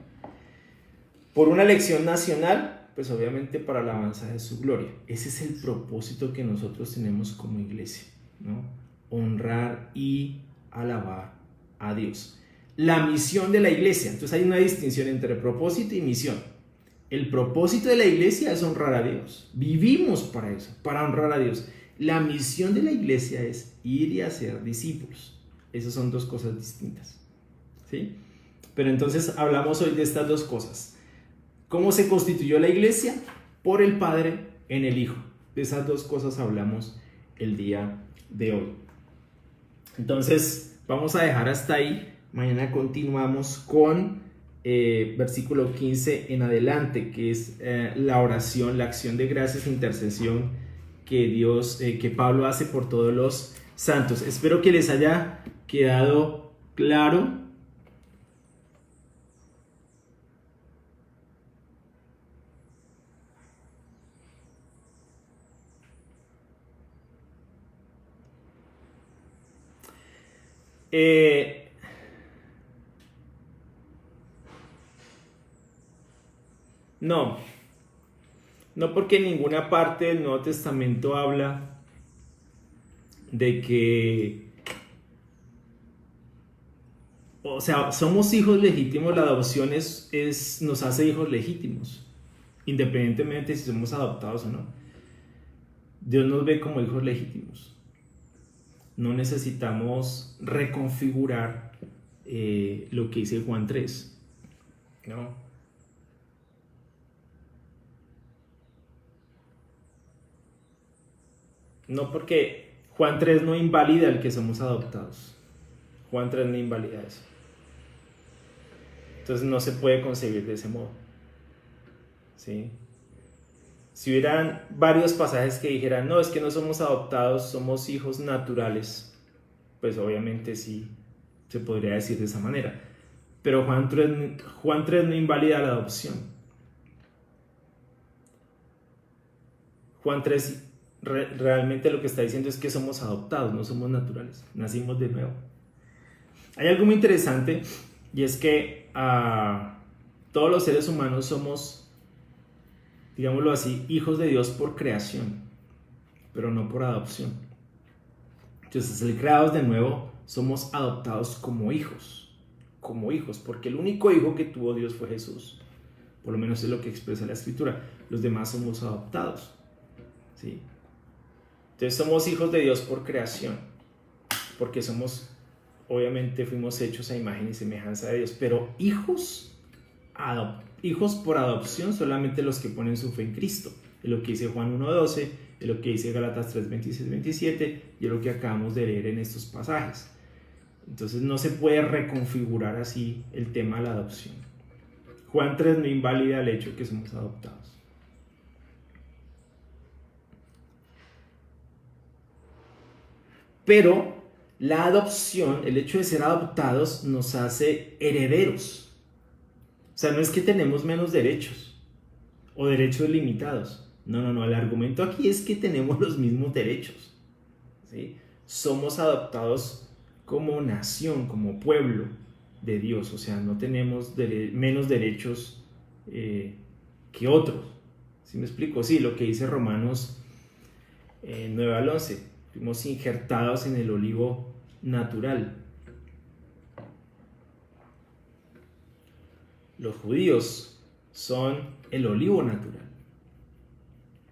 Por una elección nacional, pues obviamente para la alabanza de su gloria. Ese es el propósito que nosotros tenemos como iglesia, ¿no? Honrar y alabar a Dios. La misión de la iglesia. Entonces hay una distinción entre propósito y misión. El propósito de la iglesia es honrar a Dios. Vivimos para eso, para honrar a Dios. La misión de la iglesia es ir y hacer discípulos. Esas son dos cosas distintas, ¿sí? Pero entonces hablamos hoy de estas dos cosas. ¿Cómo se constituyó la iglesia? Por el Padre en el Hijo. De esas dos cosas hablamos el día de hoy. Entonces vamos a dejar hasta ahí. Mañana continuamos con versículo 15 en adelante, que es la oración, la acción de gracias e intercesión que Pablo hace por todos los santos. Espero que les haya quedado claro. No porque en ninguna parte del Nuevo Testamento habla de que, o sea, somos hijos legítimos. La adopción nos hace hijos legítimos, independientemente si somos adoptados o no. Dios nos ve como hijos legítimos. No necesitamos reconfigurar lo que dice Juan 3, ¿no? No porque Juan 3 no invalida el que somos adoptados. Juan 3 no invalida eso. Entonces no se puede concebir de ese modo. ¿Sí? Si hubieran varios pasajes que dijeran, no, es que no somos adoptados, somos hijos naturales, pues obviamente sí se podría decir de esa manera. Pero Juan 3 no invalida la adopción. Juan 3 realmente lo que está diciendo es que somos adoptados, no somos naturales, nacimos de nuevo. Hay algo muy interesante y es que todos los seres humanos somos, digámoslo así, hijos de Dios por creación, pero no por adopción. Entonces, al creados de nuevo, somos adoptados como hijos, porque el único hijo que tuvo Dios fue Jesús. Por lo menos es lo que expresa la Escritura. Los demás somos adoptados. ¿Sí? Entonces somos hijos de Dios por creación, porque obviamente fuimos hechos a imagen y semejanza de Dios, pero hijos por adopción solamente los que ponen su fe en Cristo. Es lo que dice Juan 1:12, es lo que dice Gálatas 3:26-27 y es lo que acabamos de leer en estos pasajes. Entonces no se puede reconfigurar así el tema de la adopción. Juan 3 no invalida el hecho de que somos adoptados. Pero la adopción, el hecho de ser adoptados, nos hace herederos. O sea, no es que tenemos menos derechos o derechos limitados. No, el argumento aquí es que tenemos los mismos derechos. ¿Sí? Somos adoptados como nación, como pueblo de Dios. O sea, no tenemos menos derechos que otros. ¿Sí me explico? Sí, lo que dice Romanos 9-11. Fuimos injertados en el olivo natural. Los judíos son el olivo natural.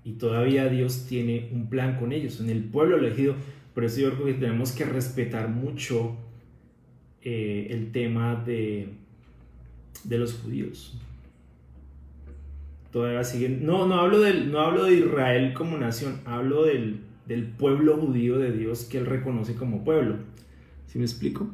Y todavía Dios tiene un plan con ellos, son el pueblo elegido. Por eso yo creo que tenemos que respetar mucho el tema de los judíos. Todavía siguen. No hablo de Israel como nación, hablo del pueblo judío de Dios que él reconoce como pueblo. ¿Sí me explico?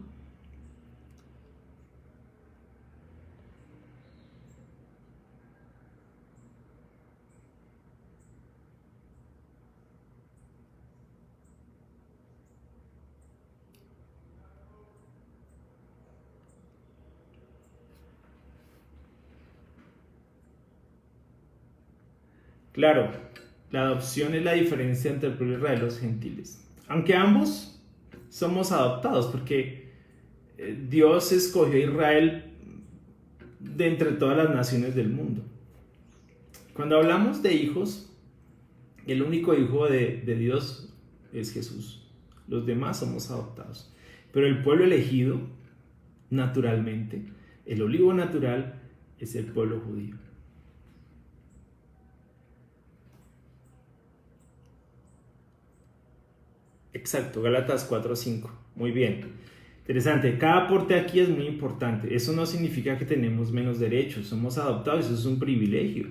Claro, la adopción es la diferencia entre el pueblo de Israel y los gentiles. Aunque ambos somos adoptados, porque Dios escogió a Israel de entre todas las naciones del mundo. Cuando hablamos de hijos, el único hijo de Dios es Jesús. Los demás somos adoptados. Pero el pueblo elegido, naturalmente, el olivo natural, es el pueblo judío. Exacto, Gálatas 4:5. Muy bien. Interesante. Cada aporte aquí es muy importante. Eso no significa que tenemos menos derechos. Somos adoptados, eso es un privilegio.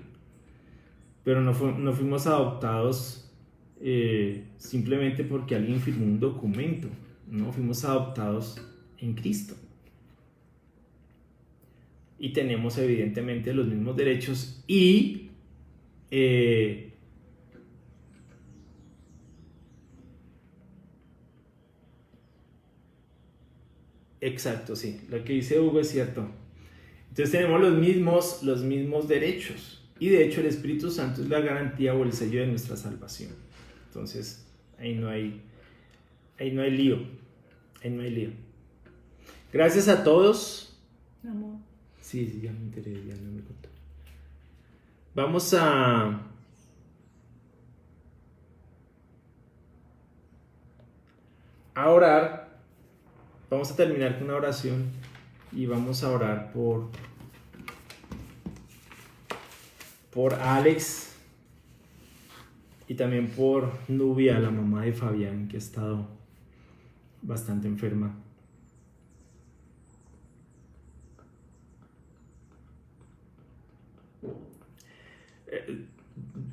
Pero no fuimos adoptados simplemente porque alguien firmó un documento. No, fuimos adoptados en Cristo. Y tenemos evidentemente los mismos derechos y exacto, sí, lo que dice Hugo es cierto. Entonces tenemos los mismos derechos. Y de hecho el Espíritu Santo es la garantía o el sello de nuestra salvación. Entonces ahí no hay lío. Ahí no hay lío. Gracias a todos. Amor. Sí, ya me enteré, ya no me contó. Vamos a orar. Vamos a terminar con una oración y vamos a orar por Alex y también por Nubia, la mamá de Fabián, que ha estado bastante enferma.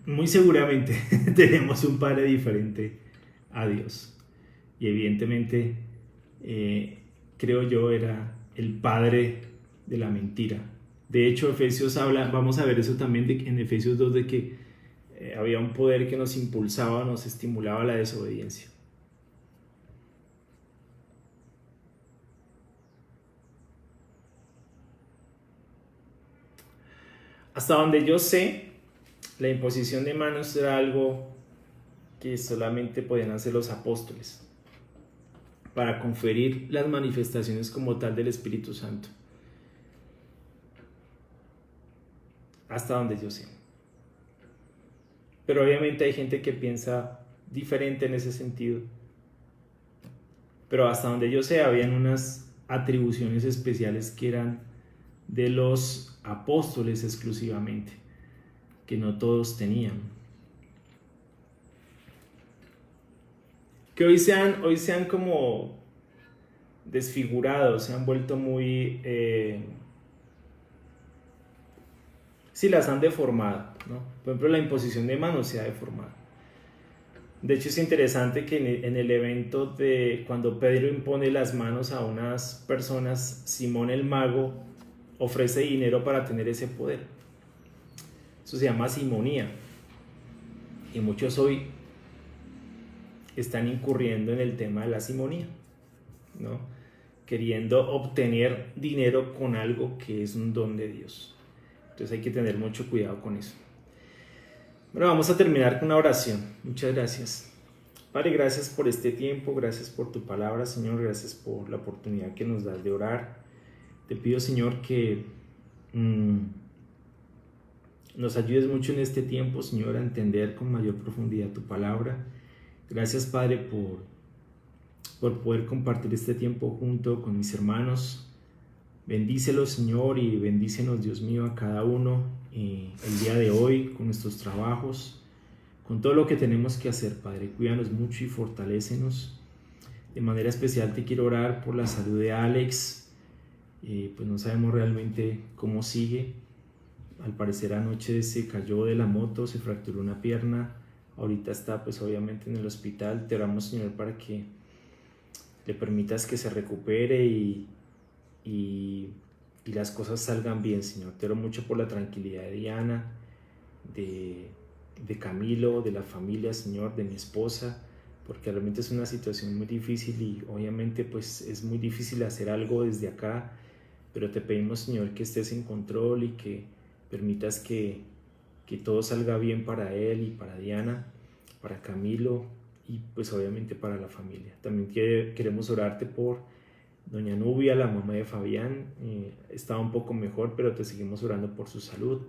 Muy seguramente tenemos un padre diferente a Dios. y evidentemente creo yo era el padre de la mentira. De hecho, Efesios habla, vamos a ver eso también en Efesios 2, de que había un poder que nos impulsaba, nos estimulaba a la desobediencia. Hasta donde yo sé, la imposición de manos era algo que solamente podían hacer los apóstoles para conferir las manifestaciones como tal del Espíritu Santo. Hasta donde yo sé. Pero obviamente hay gente que piensa diferente en ese sentido. Pero hasta donde yo sé, habían unas atribuciones especiales que eran de los apóstoles exclusivamente, que no todos tenían. Que hoy se han como desfigurado, se han vuelto muy... sí, las han deformado, ¿no? Por ejemplo, la imposición de manos se ha deformado. De hecho, es interesante que en el evento de cuando Pedro impone las manos a unas personas, Simón el mago ofrece dinero para tener ese poder. Eso se llama simonía. Y muchos hoy están incurriendo en el tema de la simonía, ¿no? Queriendo obtener dinero con algo que es un don de Dios. Entonces hay que tener mucho cuidado con eso. Bueno, vamos a terminar con una oración. Muchas gracias. Padre, gracias por este tiempo, gracias por tu palabra, Señor, gracias por la oportunidad que nos das de orar. Te pido, Señor, que nos ayudes mucho en este tiempo, Señor, a entender con mayor profundidad tu palabra. Gracias, Padre, por poder compartir este tiempo junto con mis hermanos. Bendícelos, Señor, y bendícenos, Dios mío, a cada uno el día de hoy, con nuestros trabajos, con todo lo que tenemos que hacer, Padre. Cuídanos mucho y fortalécenos. De manera especial te quiero orar por la salud de Alex. Pues no sabemos realmente cómo sigue. Al parecer anoche se cayó de la moto, se fracturó una pierna. Ahorita está pues obviamente en el hospital. Te oramos, Señor, para que le permitas que se recupere y las cosas salgan bien, Señor. Te oro mucho por la tranquilidad de Diana, de Camilo, de la familia, Señor, de mi esposa, porque realmente es una situación muy difícil y obviamente pues es muy difícil hacer algo desde acá, pero te pedimos, Señor, que estés en control y que permitas que todo salga bien para él y para Diana, para Camilo y pues obviamente para la familia. También queremos orarte por doña Nubia, la mamá de Fabián. Estaba un poco mejor, pero te seguimos orando por su salud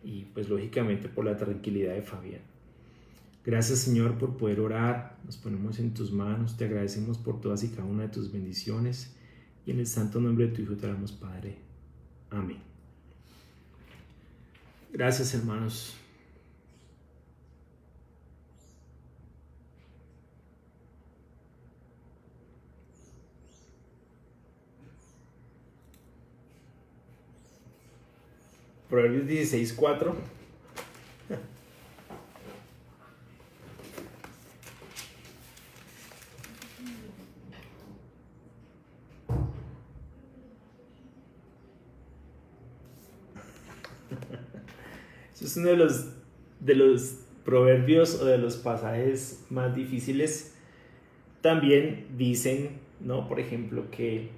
y pues lógicamente por la tranquilidad de Fabián. Gracias, Señor, por poder orar. Nos ponemos en tus manos, te agradecemos por todas y cada una de tus bendiciones y en el santo nombre de tu Hijo te oramos, Padre. Amén. Gracias, hermanos. Proverbios 16:4. Eso es uno de los proverbios o de los pasajes más difíciles. También dicen, ¿no? Por ejemplo, que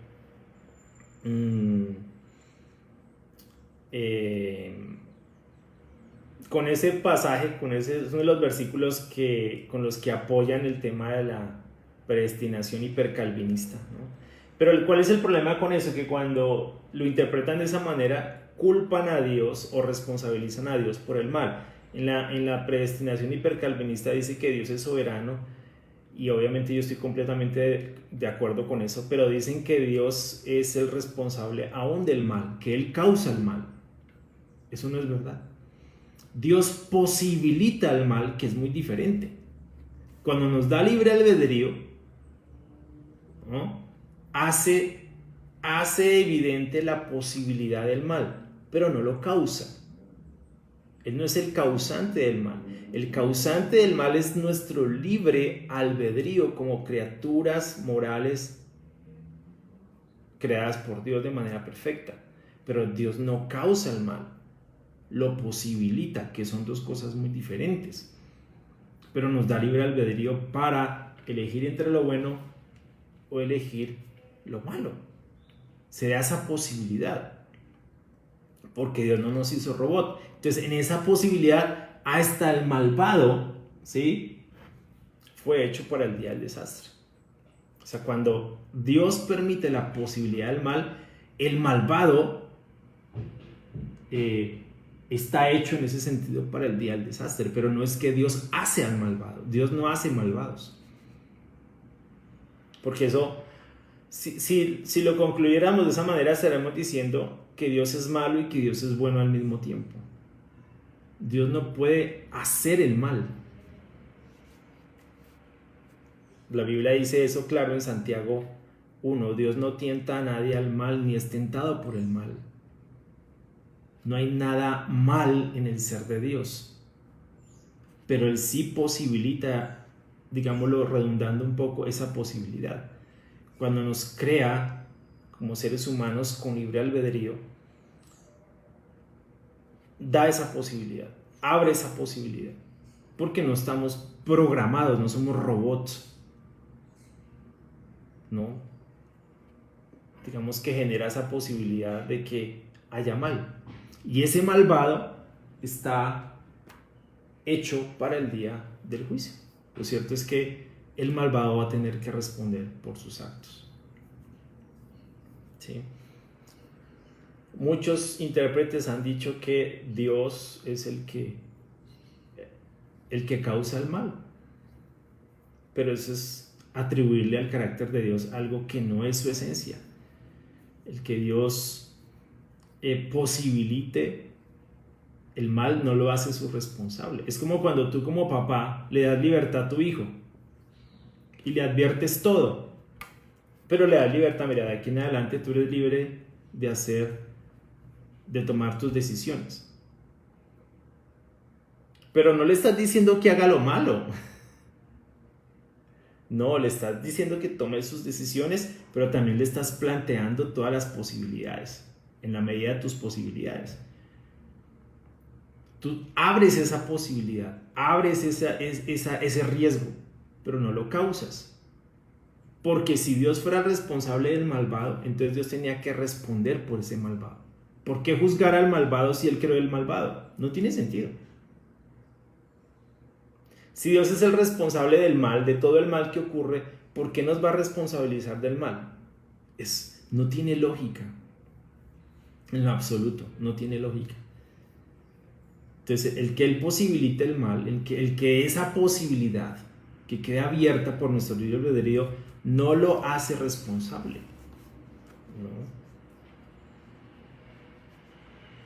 con ese pasaje, es uno de los versículos con los que apoyan el tema de la predestinación hipercalvinista, ¿no? Pero ¿cuál es el problema con eso? Que cuando lo interpretan de esa manera, culpan a Dios o responsabilizan a Dios por el mal. En la predestinación hipercalvinista dice que Dios es soberano y obviamente yo estoy completamente de acuerdo con eso, pero dicen que Dios es el responsable aún del mal, que Él causa el mal. Eso no es verdad. Dios posibilita el mal, que es muy diferente. Cuando nos da libre albedrío, ¿no? hace evidente la posibilidad del mal, pero no lo causa. Él no es el causante del mal. El causante del mal es nuestro libre albedrío como criaturas morales creadas por Dios de manera perfecta. Pero Dios no causa el mal, lo posibilita, que son dos cosas muy diferentes. Pero nos da libre albedrío para elegir entre lo bueno o elegir lo malo. Se da esa posibilidad, porque Dios no nos hizo robot. Entonces, en esa posibilidad, hasta el malvado, ¿sí?, fue hecho para el día del desastre. O sea, cuando Dios permite la posibilidad del mal, el malvado está hecho en ese sentido para el día del desastre. Pero no es que Dios hace al malvado. Dios no hace malvados. Porque eso, si lo concluyéramos de esa manera, estaremos diciendo que Dios es malo y que Dios es bueno al mismo tiempo. Dios no puede hacer el mal. La Biblia dice eso claro en Santiago 1. Dios no tienta a nadie al mal, ni es tentado por el mal. No hay nada mal en el ser de Dios. Pero Él sí posibilita, digámoslo redundando un poco, esa posibilidad. Cuando nos crea como seres humanos con libre albedrío, da esa posibilidad, abre esa posibilidad, porque no estamos programados, no somos robots, ¿no? Digamos que genera esa posibilidad de que haya mal, y ese malvado está hecho para el día del juicio. Lo cierto es que el malvado va a tener que responder por sus actos. ¿Sí? Muchos intérpretes han dicho que Dios es el que causa el mal, pero eso es atribuirle al carácter de Dios algo que no es su esencia. El que Dios posibilite el mal no lo hace su responsable. Es como cuando tú como papá le das libertad a tu hijo y le adviertes todo, pero le das libertad, mira, de aquí en adelante tú eres libre de tomar tus decisiones. Pero no le estás diciendo que haga lo malo. No, le estás diciendo que tome sus decisiones, pero también le estás planteando todas las posibilidades, en la medida de tus posibilidades. Tú abres esa posibilidad, abres ese riesgo, pero no lo causas. Porque si Dios fuera el responsable del malvado, entonces Dios tenía que responder por ese malvado. ¿Por qué juzgar al malvado si Él creó el malvado? No tiene sentido. Si Dios es el responsable del mal, de todo el mal que ocurre, ¿por qué nos va a responsabilizar del mal? No tiene lógica. En lo absoluto, no tiene lógica. Entonces, el que Él posibilite el mal, el que esa posibilidad que quede abierta por nuestro libre albedrío, no lo hace responsable. No.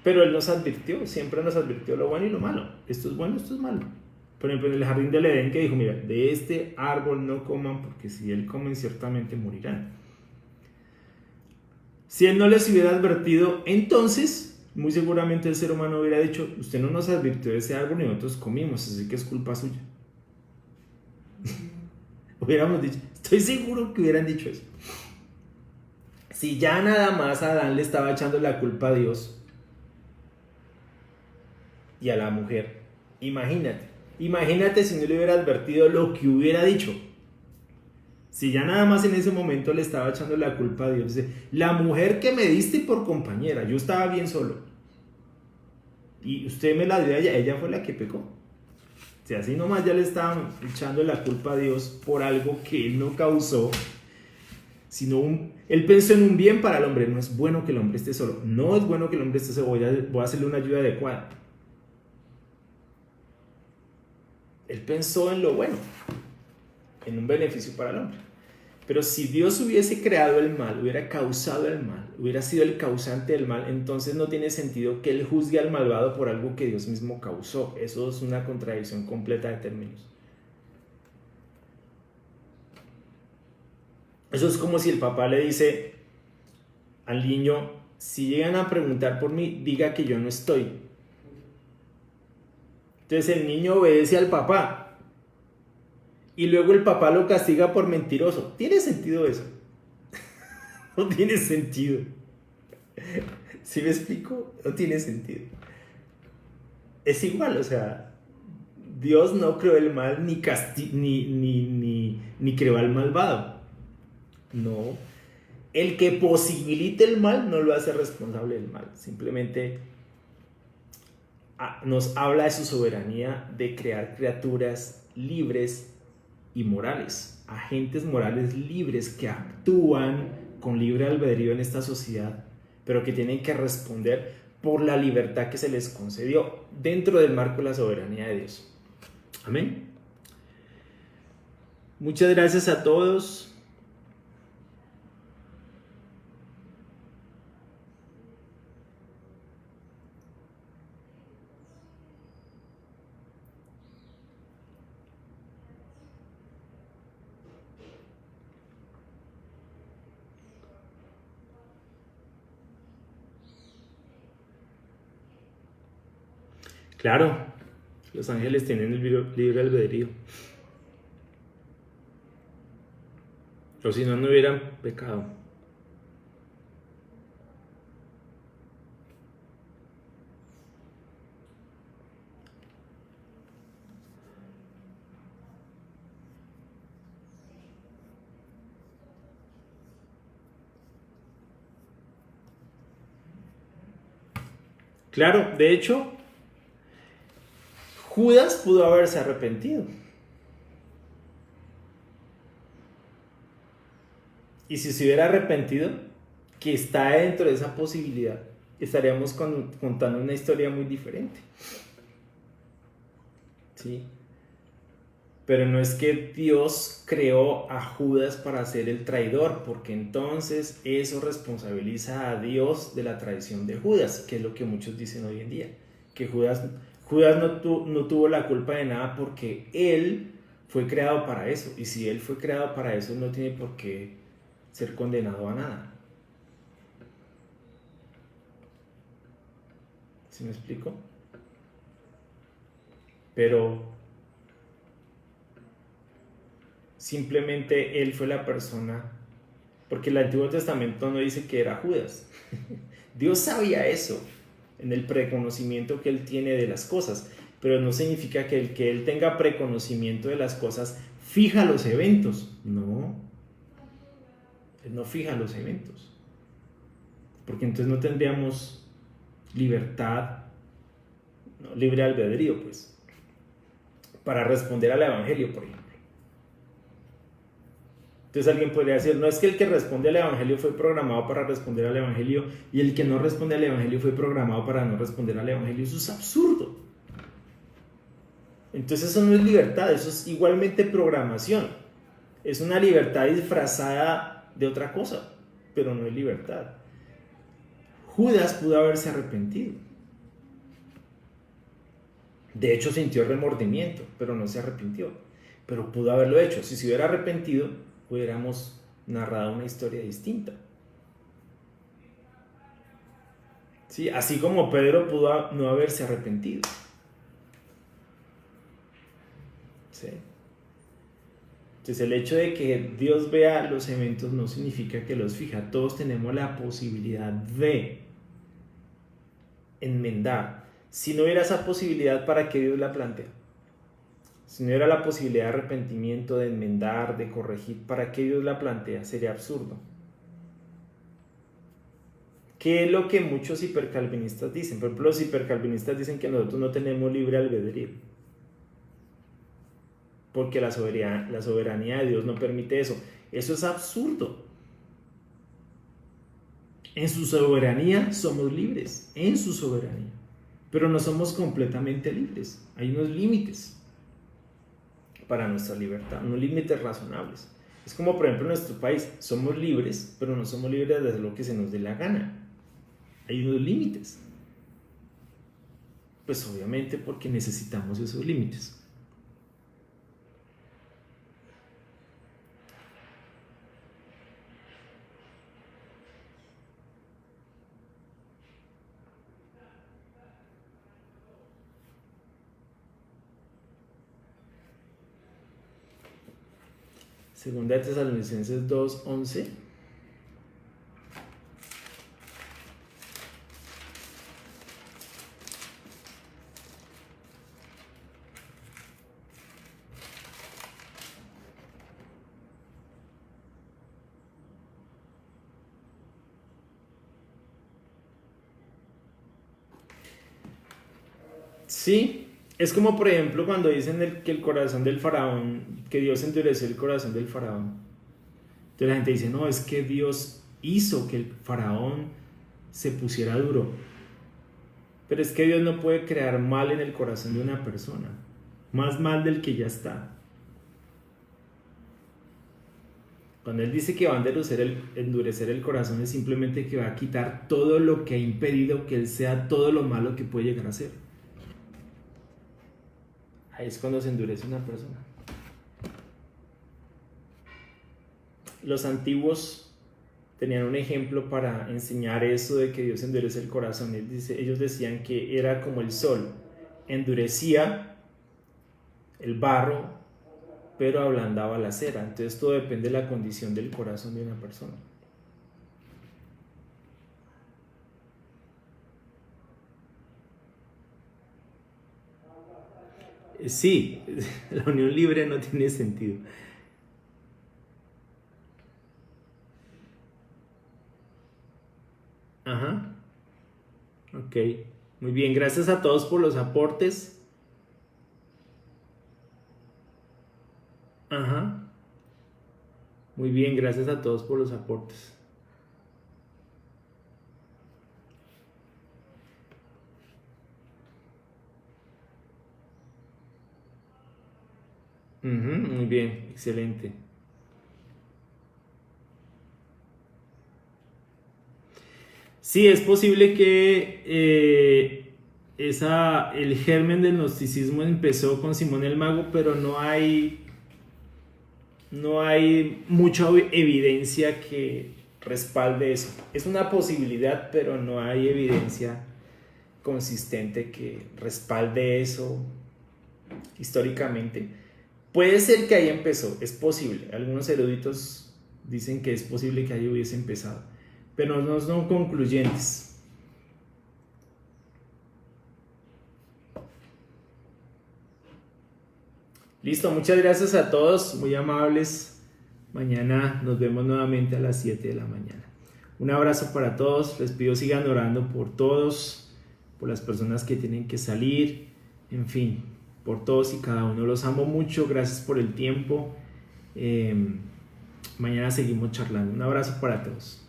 Pero Él nos advirtió, siempre nos advirtió lo bueno y lo malo. Esto es bueno, esto es malo. Por ejemplo, en el jardín del Edén, que dijo, mira, de este árbol no coman, porque si él comen ciertamente morirán. Si Él no les hubiera advertido, entonces muy seguramente el ser humano hubiera dicho, usted no nos advirtió de ese árbol y nosotros comimos, así que es culpa suya. Hubiéramos dicho, estoy seguro que hubieran dicho eso. Si ya nada más Adán le estaba echando la culpa a Dios y a la mujer, imagínate si no le hubiera advertido lo que hubiera dicho. Si ya nada más en ese momento le estaba echando la culpa a Dios, la mujer que me diste por compañera, yo estaba bien solo y usted me la dio a ella fue la que pecó. Si así nomás ya le estaban echando la culpa a Dios por algo que Él no causó, sino Él pensó en un bien para el hombre. No es bueno que el hombre esté solo, no es bueno que el hombre esté solo, voy a hacerle una ayuda adecuada. Él pensó en lo bueno, en un beneficio para el hombre. Pero si Dios hubiese creado el mal, hubiera causado el mal, hubiera sido el causante del mal, entonces no tiene sentido que Él juzgue al malvado por algo que Dios mismo causó. Eso es una contradicción completa de términos. Eso es como si el papá le dice al niño, si llegan a preguntar por mí, diga que yo no estoy. Entonces el niño obedece al papá y luego el papá lo castiga por mentiroso. ¿Tiene sentido eso? No tiene sentido. ¿Sí me explico? No tiene sentido. Es igual, o sea, Dios no creó el mal ni creó al malvado. No. El que posibilite el mal no lo hace responsable del mal. Simplemente nos habla de su soberanía de crear criaturas libres y morales, agentes morales libres que actúan con libre albedrío en esta sociedad, pero que tienen que responder por la libertad que se les concedió dentro del marco de la soberanía de Dios. Amén. Muchas gracias a todos. Claro, los ángeles tienen el libre albedrío. O si no, no hubieran pecado. Claro, de hecho, Judas pudo haberse arrepentido. Y si se hubiera arrepentido, que está dentro de esa posibilidad, estaríamos contando una historia muy diferente. ¿Sí? Pero no es que Dios creó a Judas para ser el traidor, porque entonces eso responsabiliza a Dios de la traición de Judas, que es lo que muchos dicen hoy en día, que Judas no tuvo la culpa de nada porque él fue creado para eso, y si él fue creado para eso, no tiene por qué ser condenado a nada. ¿Sí me explico? Pero simplemente él fue la persona, porque el Antiguo Testamento no dice que era Judas. Dios sabía eso en el preconocimiento que él tiene de las cosas, pero no significa que el que él tenga preconocimiento de las cosas fija los eventos. No, él no fija los eventos, porque entonces no tendríamos libertad, ¿no? Libre albedrío, pues, para responder al Evangelio, por ejemplo. Entonces alguien podría decir, no es que el que responde al Evangelio fue programado para responder al Evangelio y el que no responde al Evangelio fue programado para no responder al Evangelio. Eso es absurdo. Entonces eso no es libertad, eso es igualmente programación. Es una libertad disfrazada de otra cosa, pero no es libertad. Judas pudo haberse arrepentido. De hecho sintió remordimiento, pero no se arrepintió. Pero pudo haberlo hecho. Si se hubiera arrepentido, hubiéramos narrado una historia distinta. ¿Sí? Así como Pedro pudo no haberse arrepentido. ¿Sí? Entonces el hecho de que Dios vea los eventos no significa que los fija. Todos tenemos la posibilidad de enmendar. Si no hubiera esa posibilidad, ¿para qué Dios la plantea? Si no hubiera la posibilidad de arrepentimiento, de enmendar, de corregir, ¿para qué Dios la plantea? Sería absurdo. ¿Qué es lo que muchos hipercalvinistas dicen? Por ejemplo, los hipercalvinistas dicen que nosotros no tenemos libre albedrío, porque la soberanía de Dios no permite eso. Eso es absurdo. En su soberanía somos libres, en su soberanía, pero no somos completamente libres. Hay unos límites para nuestra libertad, unos límites razonables. Es como por ejemplo en nuestro país, somos libres, pero no somos libres de hacer lo que se nos dé la gana. Hay unos límites. Pues obviamente porque necesitamos esos límites. Segunda de Tesalonicenses 2:11. Sí, es como por ejemplo cuando dicen que el corazón del faraón, que Dios endureció el corazón del faraón. Entonces la gente dice, no, es que Dios hizo que el faraón se pusiera duro. Pero es que Dios no puede crear mal en el corazón de una persona, más mal del que ya está. Cuando Él dice que va a endurecer el corazón, es simplemente que va a quitar todo lo que ha impedido que Él sea todo lo malo que puede llegar a ser. Ahí es cuando se endurece una persona. Los antiguos tenían un ejemplo para enseñar eso de que Dios endurece el corazón. Ellos decían que era como el sol, endurecía el barro, pero ablandaba la cera. Entonces todo depende de la condición del corazón de una persona. Sí, la unión libre no tiene sentido. Ajá. Ok. Muy bien, gracias a todos por los aportes. Ajá. Muy bien, gracias a todos por los aportes. Muy bien, excelente. Sí, es posible que el germen del gnosticismo empezó con Simón el Mago, pero no hay mucha evidencia que respalde eso. Es una posibilidad, pero no hay evidencia consistente que respalde eso históricamente. Puede ser que ahí empezó, es posible. Algunos eruditos dicen que es posible que ahí hubiese empezado, pero no son concluyentes. Listo, muchas gracias a todos, muy amables. Mañana nos vemos nuevamente a las 7 de la mañana. Un abrazo para todos, les pido sigan orando por todos, por las personas que tienen que salir, en fin, por todos y cada uno. Los amo mucho, gracias por el tiempo. Mañana seguimos charlando. Un abrazo para todos.